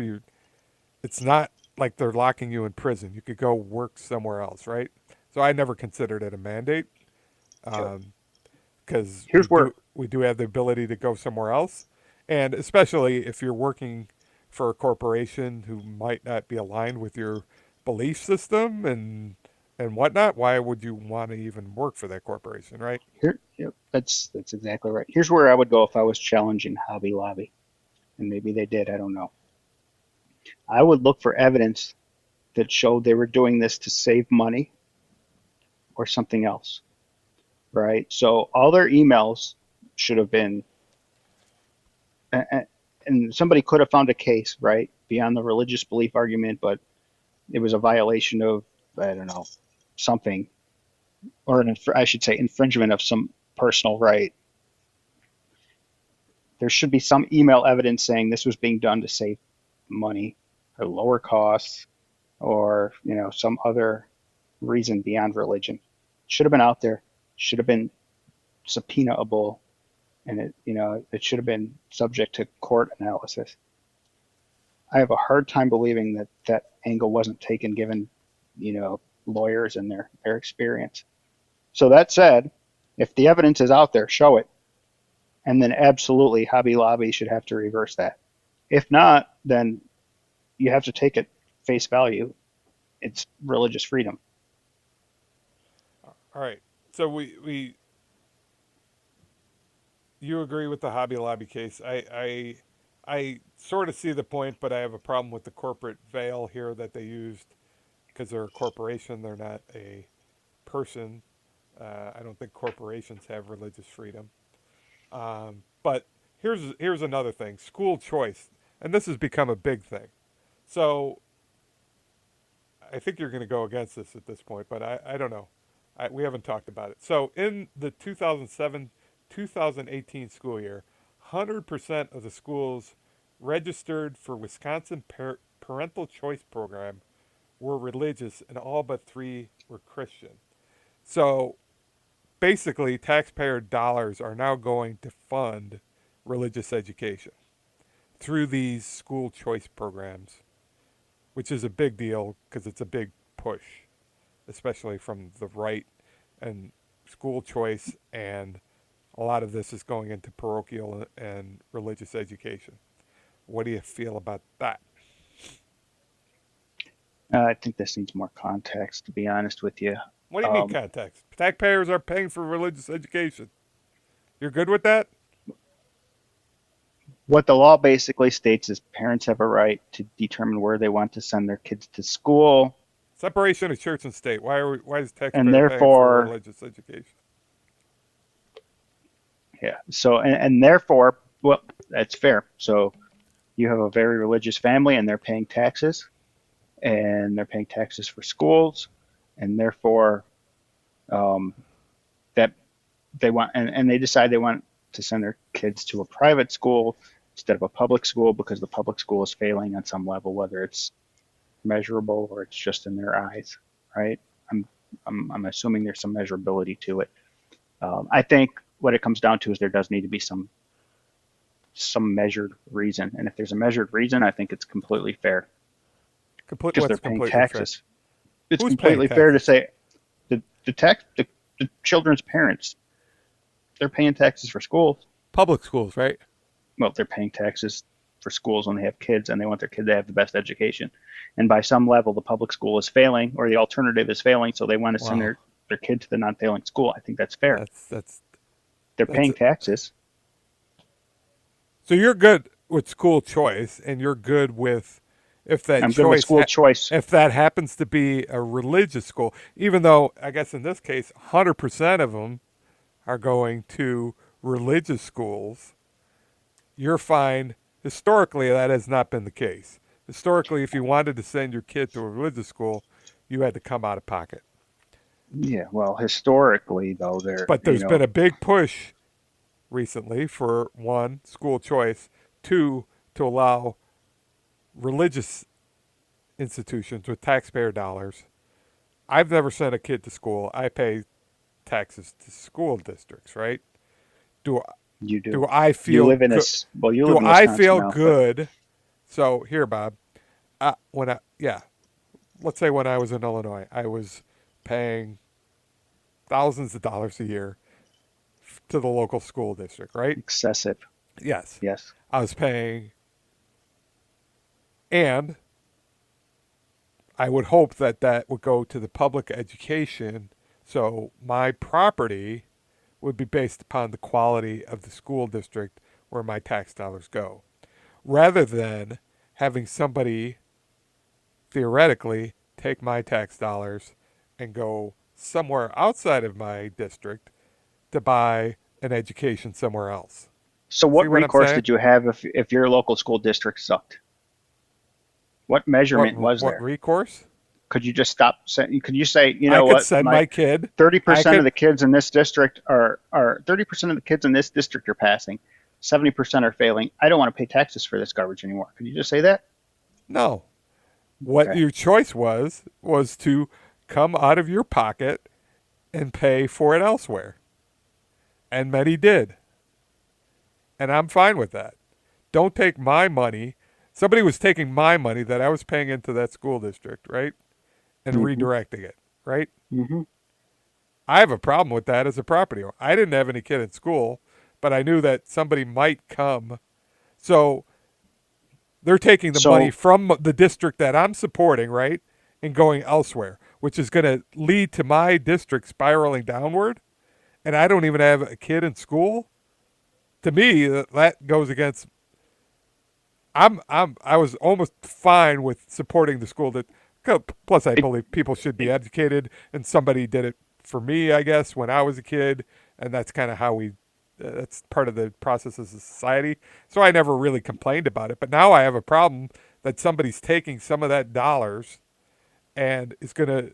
Speaker 1: it's not like they're locking you in prison. You could go work somewhere else, right? So I never considered it a mandate because
Speaker 2: Here's where
Speaker 1: we do have the ability to go somewhere else, and especially if you're working for a corporation who might not be aligned with your belief system and whatnot. Why would you want to even work for that corporation, right?
Speaker 2: here yep, that's exactly right. Here's where I would go if I was challenging Hobby Lobby, and maybe they did. I don't know. I would look for evidence that showed they were doing this to save money or something else, right? So all their emails should have been, and somebody could have found a case, right, beyond the religious belief argument, but it was a violation of, I don't know, something, or I should say, infringement of some personal right. There should be some email evidence saying this was being done to save money or lower costs or, some other reason beyond religion. Should have been out there, should have been subpoenaable, and it should have been subject to court analysis. I have a hard time believing that that angle wasn't taken given, lawyers and their experience. So that said, if the evidence is out there, show it. And then absolutely Hobby Lobby should have to reverse that. If not, then you have to take it face value. It's religious freedom.
Speaker 1: All right. So we you agree with the Hobby Lobby case. I sort of see the point, but I have a problem with the corporate veil here that they used because they're a corporation. They're not a person. I don't think corporations have religious freedom. But here's another thing: school choice, and this has become a big thing. So I think you're going to go against this at this point, but I don't know. We haven't talked about it. So in the 2018 school year, 100% of the schools registered for Wisconsin Parental Choice Program were religious, and all but three were Christian. So basically, taxpayer dollars are now going to fund religious education through these school choice programs, which is a big deal because it's a big push, especially from the right and school choice, and a lot of this is going into parochial and religious education. What do you feel about that?
Speaker 2: I think this needs more context, to be honest with you.
Speaker 1: What do you mean
Speaker 2: Um,
Speaker 1: context? Taxpayers are paying for religious education. You're good with that?
Speaker 2: what the law basically states is parents have a right to determine where they want to send their kids to school,
Speaker 1: Separation of church and state. Why is
Speaker 2: and
Speaker 1: taxpayer paying for
Speaker 2: therefore,
Speaker 1: religious education?
Speaker 2: yeah. So, and therefore, well, that's fair. So you have a very religious family, and they're paying taxes, and they're paying taxes for schools, and therefore, um, that they want, and they decide they want to send their kids to a private school instead of a public school because the public school is failing on some level, whether it's measurable or it's just in their eyes, right? I'm I'm assuming there's some measurability to it. I think what it comes down to is there does need to be some measured reason, and if there's a measured reason, I think it's completely fair because they're
Speaker 1: What's
Speaker 2: paying
Speaker 1: completely fair?
Speaker 2: taxes. It's
Speaker 1: Who's paying
Speaker 2: completely fair to
Speaker 1: taxes?
Speaker 2: say the children's parents, they're paying taxes for schools.
Speaker 1: Public schools, right?
Speaker 2: Well, they're paying taxes for schools when they have kids and they want their kid to have the best education. And by some level, the public school is failing or the alternative is failing, so they want to send
Speaker 1: Wow,
Speaker 2: their kid to the non-failing school. I think that's fair.
Speaker 1: that's that's
Speaker 2: They're
Speaker 1: that's
Speaker 2: paying
Speaker 1: it.
Speaker 2: taxes.
Speaker 1: So you're good with school choice, and you're good with if that
Speaker 2: I'm good with
Speaker 1: choice,
Speaker 2: school choice.
Speaker 1: if that happens to be a religious school. Even though I guess in this case, 100% of them are going to religious schools. You're fine Historically, that has not been the case. Historically, if you wanted to send your kid to a religious school, you had to come out of pocket.
Speaker 2: Yeah, well, historically though, there,
Speaker 1: But there's been a big push recently for one, school choice, two, to allow religious institutions with taxpayer dollars. I've never sent a kid to school. I pay taxes to school districts, right? Do
Speaker 2: you do.
Speaker 1: do I
Speaker 2: You
Speaker 1: feel
Speaker 2: live in
Speaker 1: good?
Speaker 2: well, you
Speaker 1: Do
Speaker 2: live in
Speaker 1: I
Speaker 2: Wisconsin
Speaker 1: feel
Speaker 2: now, but
Speaker 1: good? So here, Bob, when I yeah, let's say when I was in Illinois, I was paying thousands of dollars a year to the local school district, right?
Speaker 2: excessive.
Speaker 1: Yes,
Speaker 2: Yes.
Speaker 1: I was paying, and I would hope that that would go to the public education. So my property would be based upon the quality of the school district where my tax dollars go, rather than having somebody theoretically take my tax dollars and go somewhere outside of my district to buy an education somewhere else.
Speaker 2: So
Speaker 1: See
Speaker 2: what
Speaker 1: what I'm
Speaker 2: recourse
Speaker 1: saying?
Speaker 2: did you have if your local school district sucked? What measurement was
Speaker 1: What
Speaker 2: there?
Speaker 1: recourse?
Speaker 2: Could you just stop saying, could you say, you
Speaker 1: I
Speaker 2: know
Speaker 1: could
Speaker 2: what,
Speaker 1: send
Speaker 2: my
Speaker 1: my kid. I
Speaker 2: 30% of
Speaker 1: could
Speaker 2: the kids in this district are 30% of the kids in this district are passing, 70% are failing. I don't want to pay taxes for this garbage anymore. Could you just say that?
Speaker 1: no. What
Speaker 2: Okay.
Speaker 1: your choice was to come out of your pocket and pay for it elsewhere, and many did, and I'm fine with that. Don't take my money. Somebody was taking my money that I was paying into that school district, right? And
Speaker 2: Hmm.
Speaker 1: redirecting it, right?
Speaker 2: Hmm.
Speaker 1: I have a problem with that as a property owner. I didn't have any kid in school, but I knew that somebody might come. So they're taking the money
Speaker 2: So,
Speaker 1: from the district that I'm supporting, right? And going elsewhere, which is going to lead to my district spiraling downward. And I don't even have a kid in school. To me, that goes against. I was almost fine with supporting the school that. Plus, I
Speaker 2: it,
Speaker 1: believe people should be educated, and somebody did it for me, I guess, when I was a kid, and that's kind of how we. That's part of the process of society. So I never really complained about it. But now I have a problem that somebody's taking some of that dollars and is going to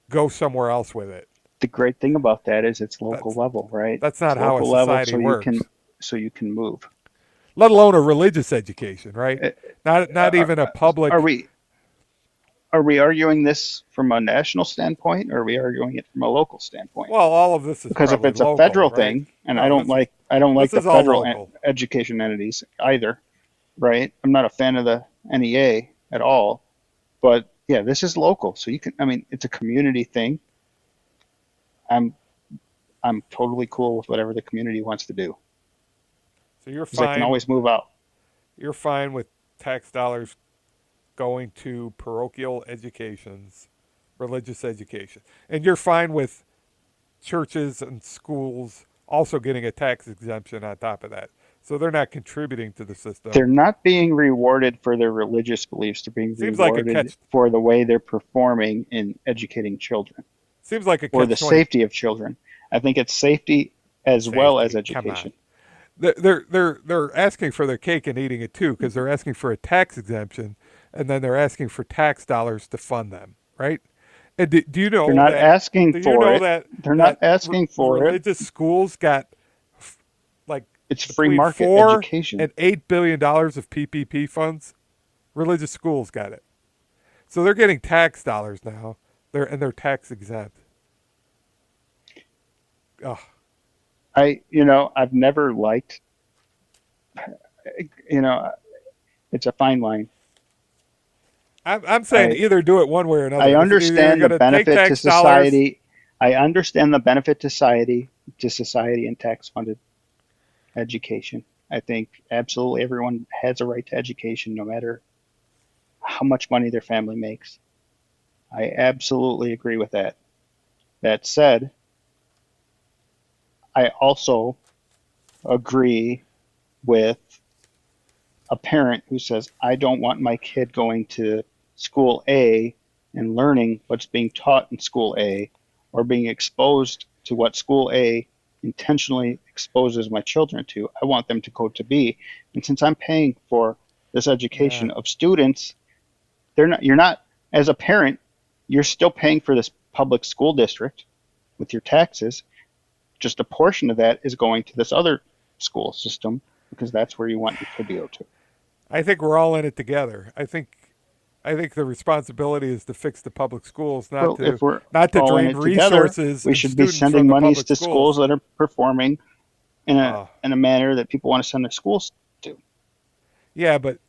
Speaker 1: go somewhere else with it.
Speaker 2: the great thing about that is it's local
Speaker 1: That's
Speaker 2: level, right?
Speaker 1: that's
Speaker 2: It's
Speaker 1: not how a
Speaker 2: local level,
Speaker 1: society works.
Speaker 2: so you can move.
Speaker 1: Let alone a religious education, right?
Speaker 2: Uh,
Speaker 1: Not
Speaker 2: Are,
Speaker 1: even a
Speaker 2: are
Speaker 1: public.
Speaker 2: we are we arguing this from a national standpoint, or are we arguing it from a local standpoint?
Speaker 1: Well, all of this is
Speaker 2: Because if
Speaker 1: probably
Speaker 2: it's a
Speaker 1: local,
Speaker 2: federal
Speaker 1: right?
Speaker 2: thing, and
Speaker 1: No,
Speaker 2: I don't
Speaker 1: this
Speaker 2: like the
Speaker 1: is all
Speaker 2: federal
Speaker 1: local.
Speaker 2: education entities either, right? I'm not a fan of the NEA at all, but yeah, this is local, so you can. I mean, it's a community thing. I'm I'm totally cool with whatever the community wants to do
Speaker 1: So you're
Speaker 2: because they can
Speaker 1: fine.
Speaker 2: always move out.
Speaker 1: You're fine with tax dollars going to parochial educations, religious education, and you're fine with churches and schools also getting a tax exemption on top of that. So they're not contributing to the
Speaker 2: They're
Speaker 1: system.
Speaker 2: not being rewarded for their religious beliefs. They're being
Speaker 1: Seems like a
Speaker 2: rewarded
Speaker 1: catch.
Speaker 2: for the way they're performing in educating children
Speaker 1: Seems like a
Speaker 2: or the
Speaker 1: catch 20.
Speaker 2: safety of children. I think it's safety as well as
Speaker 1: Safety. Come on.
Speaker 2: education.
Speaker 1: They're asking for their cake and eating it too because they're asking for a tax exemption and then they're asking for tax dollars to fund them, right? And do you
Speaker 2: They're
Speaker 1: know
Speaker 2: not
Speaker 1: that?
Speaker 2: asking
Speaker 1: Do you
Speaker 2: for
Speaker 1: know
Speaker 2: it.
Speaker 1: that
Speaker 2: They're not asking for it.
Speaker 1: religious schools got like
Speaker 2: It's free
Speaker 1: between
Speaker 2: market
Speaker 1: 4 and
Speaker 2: education.
Speaker 1: $8 billion of PPP funds? Religious schools got it, so they're getting tax dollars now. They're tax exempt. Oh,
Speaker 2: I've never liked, you know, it's a fine line.
Speaker 1: I'm saying
Speaker 2: I
Speaker 1: either do it one way or
Speaker 2: I
Speaker 1: another. If you're
Speaker 2: understand the
Speaker 1: going to take
Speaker 2: benefit to
Speaker 1: tax dollars,
Speaker 2: society. I understand the benefit to society and tax funded education. I think absolutely everyone has a right to education no matter how much money their family makes. I absolutely agree with that. That said, I also agree with a parent who says, I don't want my kid going to school A and learning what's being taught in school A or being exposed to what school A intentionally exposes my children to. I want them to go to B. And since I'm paying for this
Speaker 1: Yeah.
Speaker 2: education of students, you're not, as a parent, you're still paying for this public school district with your taxes. Just a portion of that is going to this other school system because that's where you want your kid to go to.
Speaker 1: I think we're all in it together. I think the responsibility is to fix the public schools, not
Speaker 2: Well,
Speaker 1: to
Speaker 2: if we're
Speaker 1: not to
Speaker 2: all in
Speaker 1: drain
Speaker 2: it together,
Speaker 1: resources
Speaker 2: we
Speaker 1: and
Speaker 2: should be
Speaker 1: students from
Speaker 2: sending
Speaker 1: the
Speaker 2: monies
Speaker 1: public
Speaker 2: to schools
Speaker 1: schools.
Speaker 2: that are performing
Speaker 1: Uh,
Speaker 2: in a manner that people want to send their schools to.
Speaker 1: yeah, but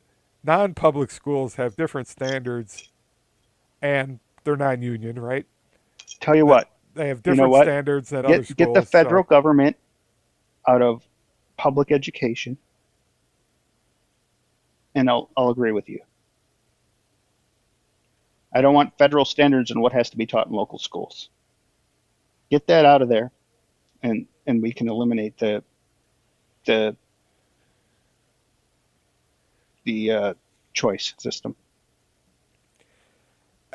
Speaker 1: non-public schools have different standards, and they're non-union, right?
Speaker 2: Tell you
Speaker 1: That
Speaker 2: what,
Speaker 1: they have
Speaker 2: you know
Speaker 1: different
Speaker 2: what?
Speaker 1: standards than other
Speaker 2: Get the
Speaker 1: schools.
Speaker 2: federal
Speaker 1: So
Speaker 2: government out of public education, and I'll agree with you. I don't want federal standards on what has to be taught in local schools. Get that out of there, and we can eliminate the the choice system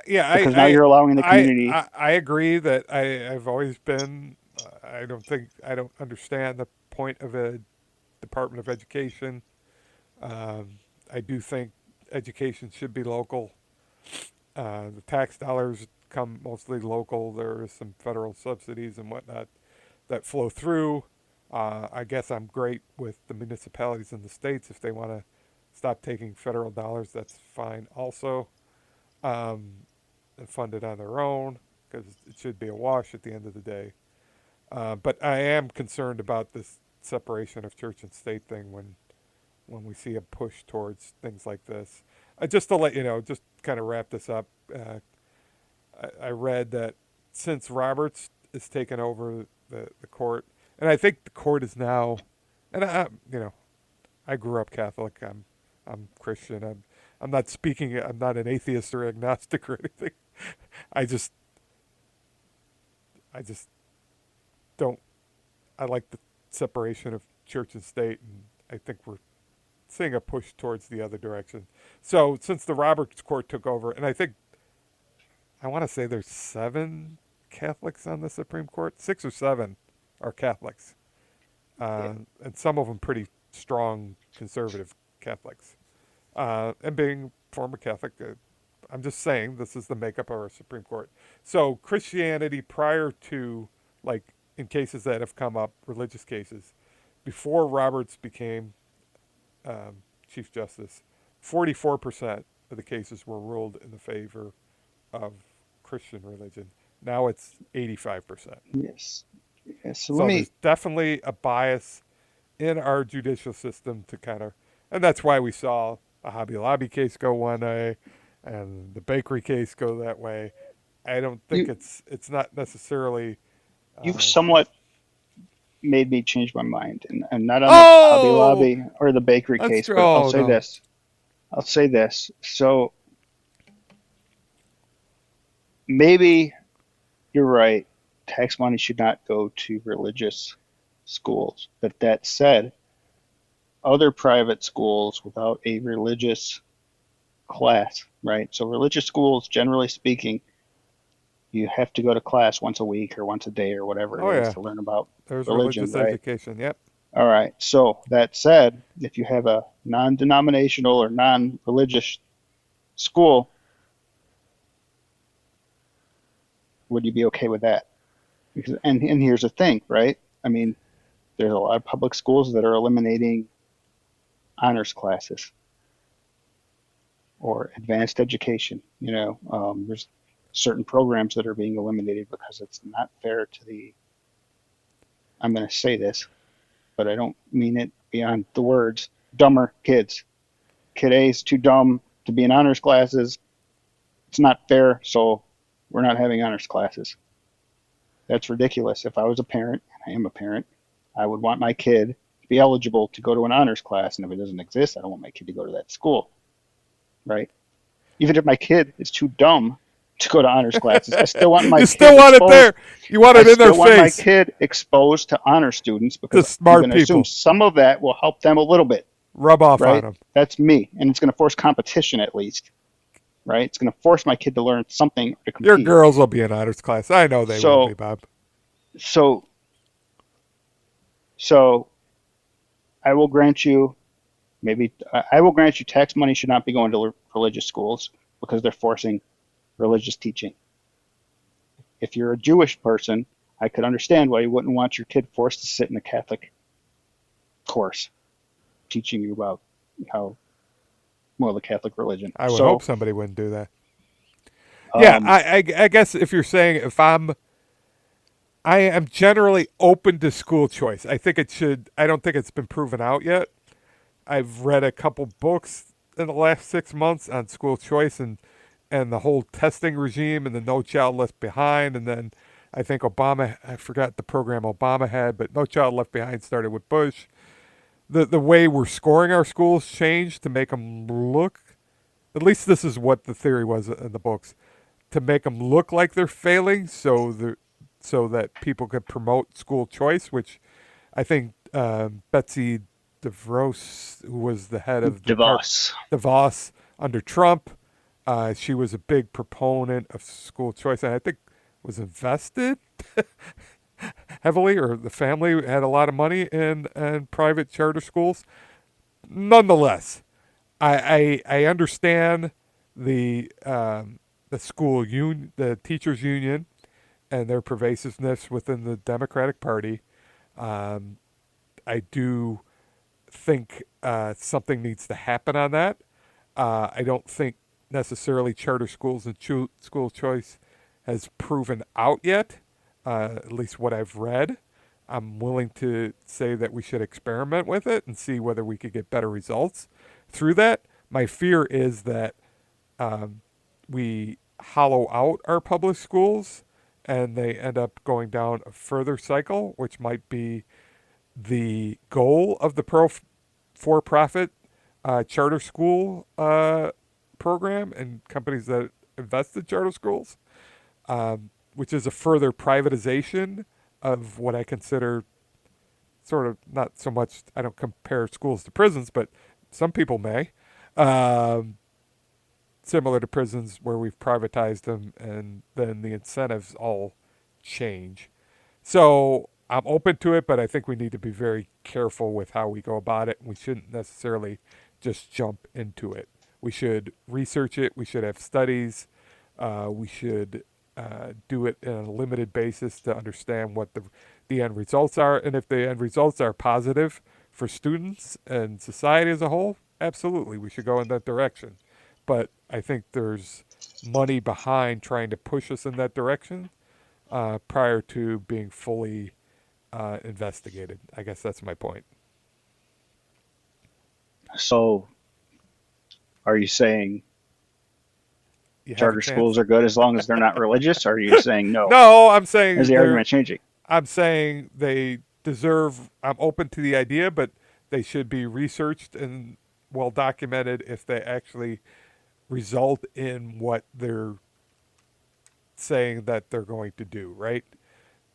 Speaker 1: yeah,
Speaker 2: because now you're allowing the community.
Speaker 1: I agree that I've always been. I don't understand the point of a Department of Education. I do think education should be local. The tax dollars come mostly local. There is some federal subsidies and whatnot that flow through. I guess I'm great with the municipalities in the states. If they want to stop taking federal dollars, that's fine also. Um, and fund it on their own because it should be a wash at the end of the day. But I am concerned about this separation of church and state thing when we see a push towards things like this. Just to let you know, just kind of wrap this up, I read that since Roberts has taken over the court, and I think the court is now, and I grew up Catholic. I'm Christian. I'm not speaking. I'm not an atheist or agnostic or anything. I just I just don't. I like the separation of church and state, and I think we're seeing a push towards the other direction. So since the Roberts Court took over, and I want to say there's 7 Catholics on the Supreme Court, 6 or 7 are Catholics,
Speaker 2: Yeah.
Speaker 1: and some of them pretty strong conservative Catholics. And being former Catholic, I'm just saying this is the makeup of our Supreme Court. So Christianity prior to, like, in cases that have come up, religious cases, before Roberts became Chief Justice, 44% of the cases were ruled in the favor of Christian religion. Now it's 85%.
Speaker 2: Yes. Yes. So let
Speaker 1: So
Speaker 2: me.
Speaker 1: there's definitely a bias in our judicial system to kind of, and that's why we saw a Hobby Lobby case go one way, and the bakery case go that way. I don't think
Speaker 2: You
Speaker 1: it's not necessarily.
Speaker 2: you've
Speaker 1: Uh,
Speaker 2: somewhat made me change my mind, and not on the Hobby
Speaker 1: oh,
Speaker 2: Lobby or the bakery
Speaker 1: that's
Speaker 2: case,
Speaker 1: true.
Speaker 2: but I'll
Speaker 1: Oh
Speaker 2: say
Speaker 1: no,
Speaker 2: this. I'll say this. So maybe you're right. Tax money should not go to religious schools. But that said, other private schools without a religious class, right? So religious schools, generally speaking, you have to go to class once a week or once a day or whatever
Speaker 1: oh
Speaker 2: it is
Speaker 1: yeah,
Speaker 2: to learn about
Speaker 1: there's
Speaker 2: religion,
Speaker 1: religious
Speaker 2: right?
Speaker 1: education. Yep.
Speaker 2: All right. So that said, if you have a non-denominational or non-religious school, would you be okay with that? Because and here's the thing, right? I mean, there's a lot of public schools that are eliminating honors classes or advanced education. There's certain programs that are being eliminated because it's not fair to the. I'm going to say this, but I don't mean it beyond the words. Dumber kids. Kid A is too dumb to be in honors classes. It's not fair, so we're not having honors classes. That's ridiculous. If I was a parent, and I am a parent, I would want my kid to be eligible to go to an honors class, and if it doesn't exist, I don't want my kid to go to that school, right? Even if my kid is too dumb to go to honors classes, I still want my
Speaker 1: You
Speaker 2: kid
Speaker 1: still want it
Speaker 2: exposed.
Speaker 1: there. You want
Speaker 2: I
Speaker 1: it in their
Speaker 2: still want my
Speaker 1: face.
Speaker 2: kid exposed to honor students
Speaker 1: To
Speaker 2: because I'm
Speaker 1: smart
Speaker 2: going to assume
Speaker 1: people.
Speaker 2: some of that will help them a little bit,
Speaker 1: Rub off on
Speaker 2: right?
Speaker 1: them.
Speaker 2: That's me, and it's going to force competition at least, right? It's going to force my kid to learn something to
Speaker 1: Your
Speaker 2: compete.
Speaker 1: girls will be in honors class. I know they will be,
Speaker 2: So,
Speaker 1: Bob.
Speaker 2: so So I will grant you I will grant you tax money should not be going to religious schools because they're forcing religious teaching. If you're a Jewish person, I could understand why you wouldn't want your kid forced to sit in a Catholic course teaching you about how well the Catholic religion.
Speaker 1: I would hope
Speaker 2: So
Speaker 1: somebody wouldn't do that. Yeah,
Speaker 2: um,
Speaker 1: I guess if you're saying if I am generally open to school choice. I think it should. I don't think it's been proven out yet. I've read a couple books in the last 6 months on school choice and the whole testing regime and the No Child Left Behind, and then I think Obama. I forgot the program Obama had, but No Child Left Behind started with Bush. The way we're scoring our schools changed to make them look. At least this is what the theory was in the books, to make them look like they're failing, so that people could promote school choice, which I think Betsy DeVos, who was the head of the
Speaker 2: DeVos.
Speaker 1: DeVos under Trump, she was a big proponent of school choice, and I think was invested heavily, or the family had a lot of money in private charter schools. Nonetheless, I understand the school union, the teachers union, and their pervasiveness within the Democratic Party. Um, I do think something needs to happen on that. I don't think necessarily charter schools and school choice has proven out yet, at least what I've read. I'm willing to say that we should experiment with it and see whether we could get better results through that. My fear is that we hollow out our public schools and they end up going down a further cycle, which might be the goal of the for profit charter school program and companies that invest in charter schools, which is a further privatization of what I consider sort of not so much, I don't compare schools to prisons, but some people may. Um, Similar to prisons where we've privatized them and then the incentives all change. So I'm open to it, but I think we need to be very careful with how we go about it. We shouldn't necessarily just jump into it. We should research it. We should have studies. We should do it on a limited basis to understand what the end results are. And if the end results are positive for students and society as a whole, absolutely, we should go in that direction. But I think there's money behind trying to push us in that direction prior to being fully investigated. I guess that's my point.
Speaker 2: So are you saying
Speaker 1: You have a
Speaker 2: charter
Speaker 1: chance.
Speaker 2: schools are good as long as they're not religious? Or are you saying no?
Speaker 1: No, I'm
Speaker 2: Is
Speaker 1: saying
Speaker 2: the argument changing?
Speaker 1: I'm saying they deserve. I'm open to the idea, but they should be researched and well documented if they actually result in what they're saying that they're going to do. Right?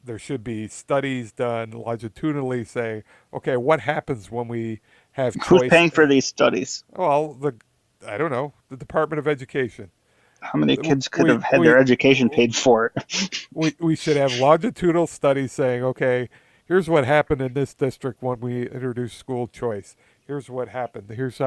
Speaker 1: There should be studies done longitudinally saying, okay, what happens when we have
Speaker 2: Who's
Speaker 1: choice?
Speaker 2: paying for these studies?
Speaker 1: Well, I don't know, the Department of Education.
Speaker 2: How many
Speaker 1: We
Speaker 2: kids could have had their education paid for?
Speaker 1: we should have longitudinal studies saying, okay, here's what happened in this district when we introduced school choice. Here's what happened. Here's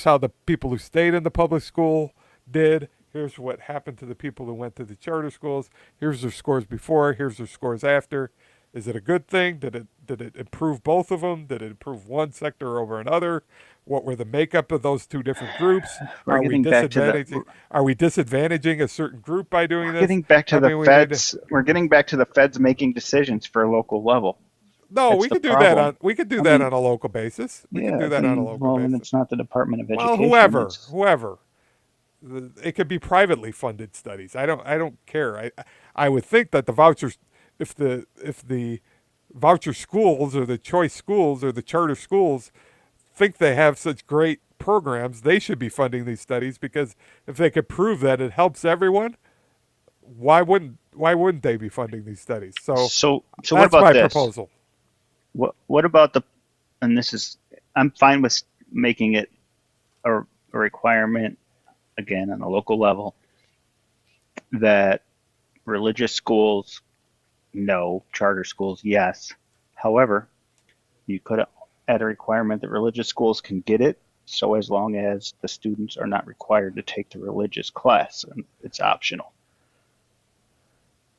Speaker 1: how the people who stayed in the public school did. Here's what happened to the people who went to the charter schools. Here's their scores before. Here's their scores after. Is it a good thing? Did it improve both of them? Did it improve one sector over another? What were the makeup of those two different groups?
Speaker 2: We're getting back to the
Speaker 1: Are we disadvantaging a certain group by doing
Speaker 2: we're
Speaker 1: this?
Speaker 2: getting back to
Speaker 1: I
Speaker 2: the
Speaker 1: mean, we need to.
Speaker 2: feds. We're getting back to the feds making decisions for a local level.
Speaker 1: No,
Speaker 2: That's
Speaker 1: we
Speaker 2: the
Speaker 1: could do that
Speaker 2: problem.
Speaker 1: on we could do
Speaker 2: I
Speaker 1: that
Speaker 2: mean,
Speaker 1: on a local basis. We could
Speaker 2: yeah,
Speaker 1: do that on a
Speaker 2: then
Speaker 1: local
Speaker 2: well, then
Speaker 1: basis.
Speaker 2: it's not the Department of
Speaker 1: Well,
Speaker 2: Education. It's
Speaker 1: whoever, it could be privately funded studies. I don't care. I would think that the vouchers, if the voucher schools or the choice schools or the charter schools think they have such great programs, they should be funding these studies because if they could prove that it helps everyone, why wouldn't they be funding these studies? So
Speaker 2: so. What
Speaker 1: that's
Speaker 2: about
Speaker 1: my
Speaker 2: this?
Speaker 1: proposal.
Speaker 2: What about the? And this is I'm fine with making it a requirement again on a local level that religious schools no, charter schools yes. However, You could add a requirement that religious schools can get it, so as long as the students are not required to take the religious class, and it's optional.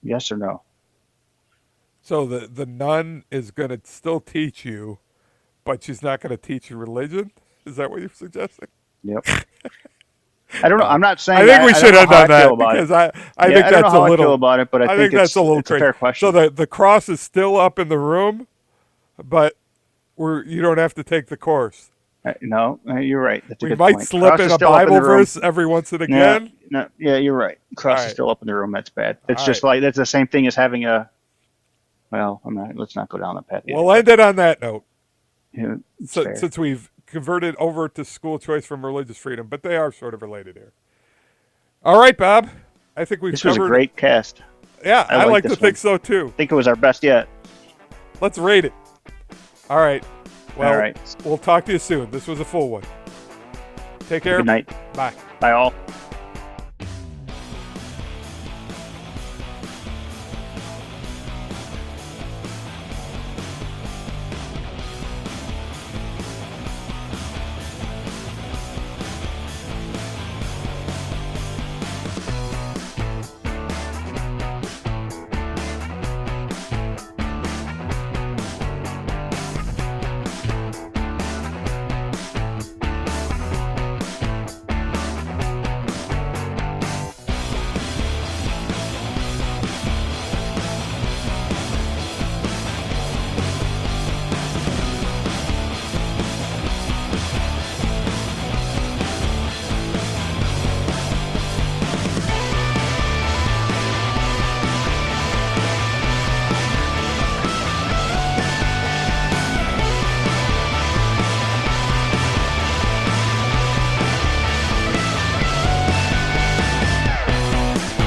Speaker 2: Yes or no?
Speaker 1: So the nun is going to still teach you, but she's not going to teach you religion? Is that what you're suggesting?
Speaker 2: Yep. I don't know.
Speaker 1: No.
Speaker 2: I'm not
Speaker 1: I
Speaker 2: saying
Speaker 1: think we
Speaker 2: I don't
Speaker 1: should
Speaker 2: know
Speaker 1: have
Speaker 2: how
Speaker 1: done
Speaker 2: I feel
Speaker 1: that
Speaker 2: about it.
Speaker 1: because I
Speaker 2: Yeah,
Speaker 1: think
Speaker 2: I don't know
Speaker 1: that's a
Speaker 2: how I feel
Speaker 1: little.
Speaker 2: about it, but I think
Speaker 1: that's
Speaker 2: it's
Speaker 1: a little
Speaker 2: it's a
Speaker 1: crazy.
Speaker 2: fair question.
Speaker 1: So the cross is still up in the room, but you don't have to take the course.
Speaker 2: No, you're right. That's a
Speaker 1: We
Speaker 2: good
Speaker 1: might
Speaker 2: point.
Speaker 1: slip
Speaker 2: Cross
Speaker 1: in
Speaker 2: is
Speaker 1: a
Speaker 2: still up in
Speaker 1: Bible
Speaker 2: the room.
Speaker 1: verse every once and
Speaker 2: Yeah,
Speaker 1: again.
Speaker 2: no, yeah, you're right.
Speaker 1: All
Speaker 2: Cross is
Speaker 1: right.
Speaker 2: still up in the room. That's bad. It's
Speaker 1: All
Speaker 2: just
Speaker 1: right.
Speaker 2: like that's the same thing as having a. Well, I'm not. Let's not go down that path yet.
Speaker 1: We'll end it on that note.
Speaker 2: Yeah, it's
Speaker 1: So,
Speaker 2: fair.
Speaker 1: since we've converted over to school choice from religious freedom, but they are sort of related here. All right, Bob. I think we've
Speaker 2: This was
Speaker 1: covered.
Speaker 2: a great cast.
Speaker 1: Yeah, I like to
Speaker 2: this
Speaker 1: think
Speaker 2: one.
Speaker 1: so too.
Speaker 2: I think it was our best yet.
Speaker 1: Let's rate it. All right. Well,
Speaker 2: All right.
Speaker 1: we'll talk to you soon. This was a full one. Take care.
Speaker 2: Good night.
Speaker 1: Bye.
Speaker 2: Bye all.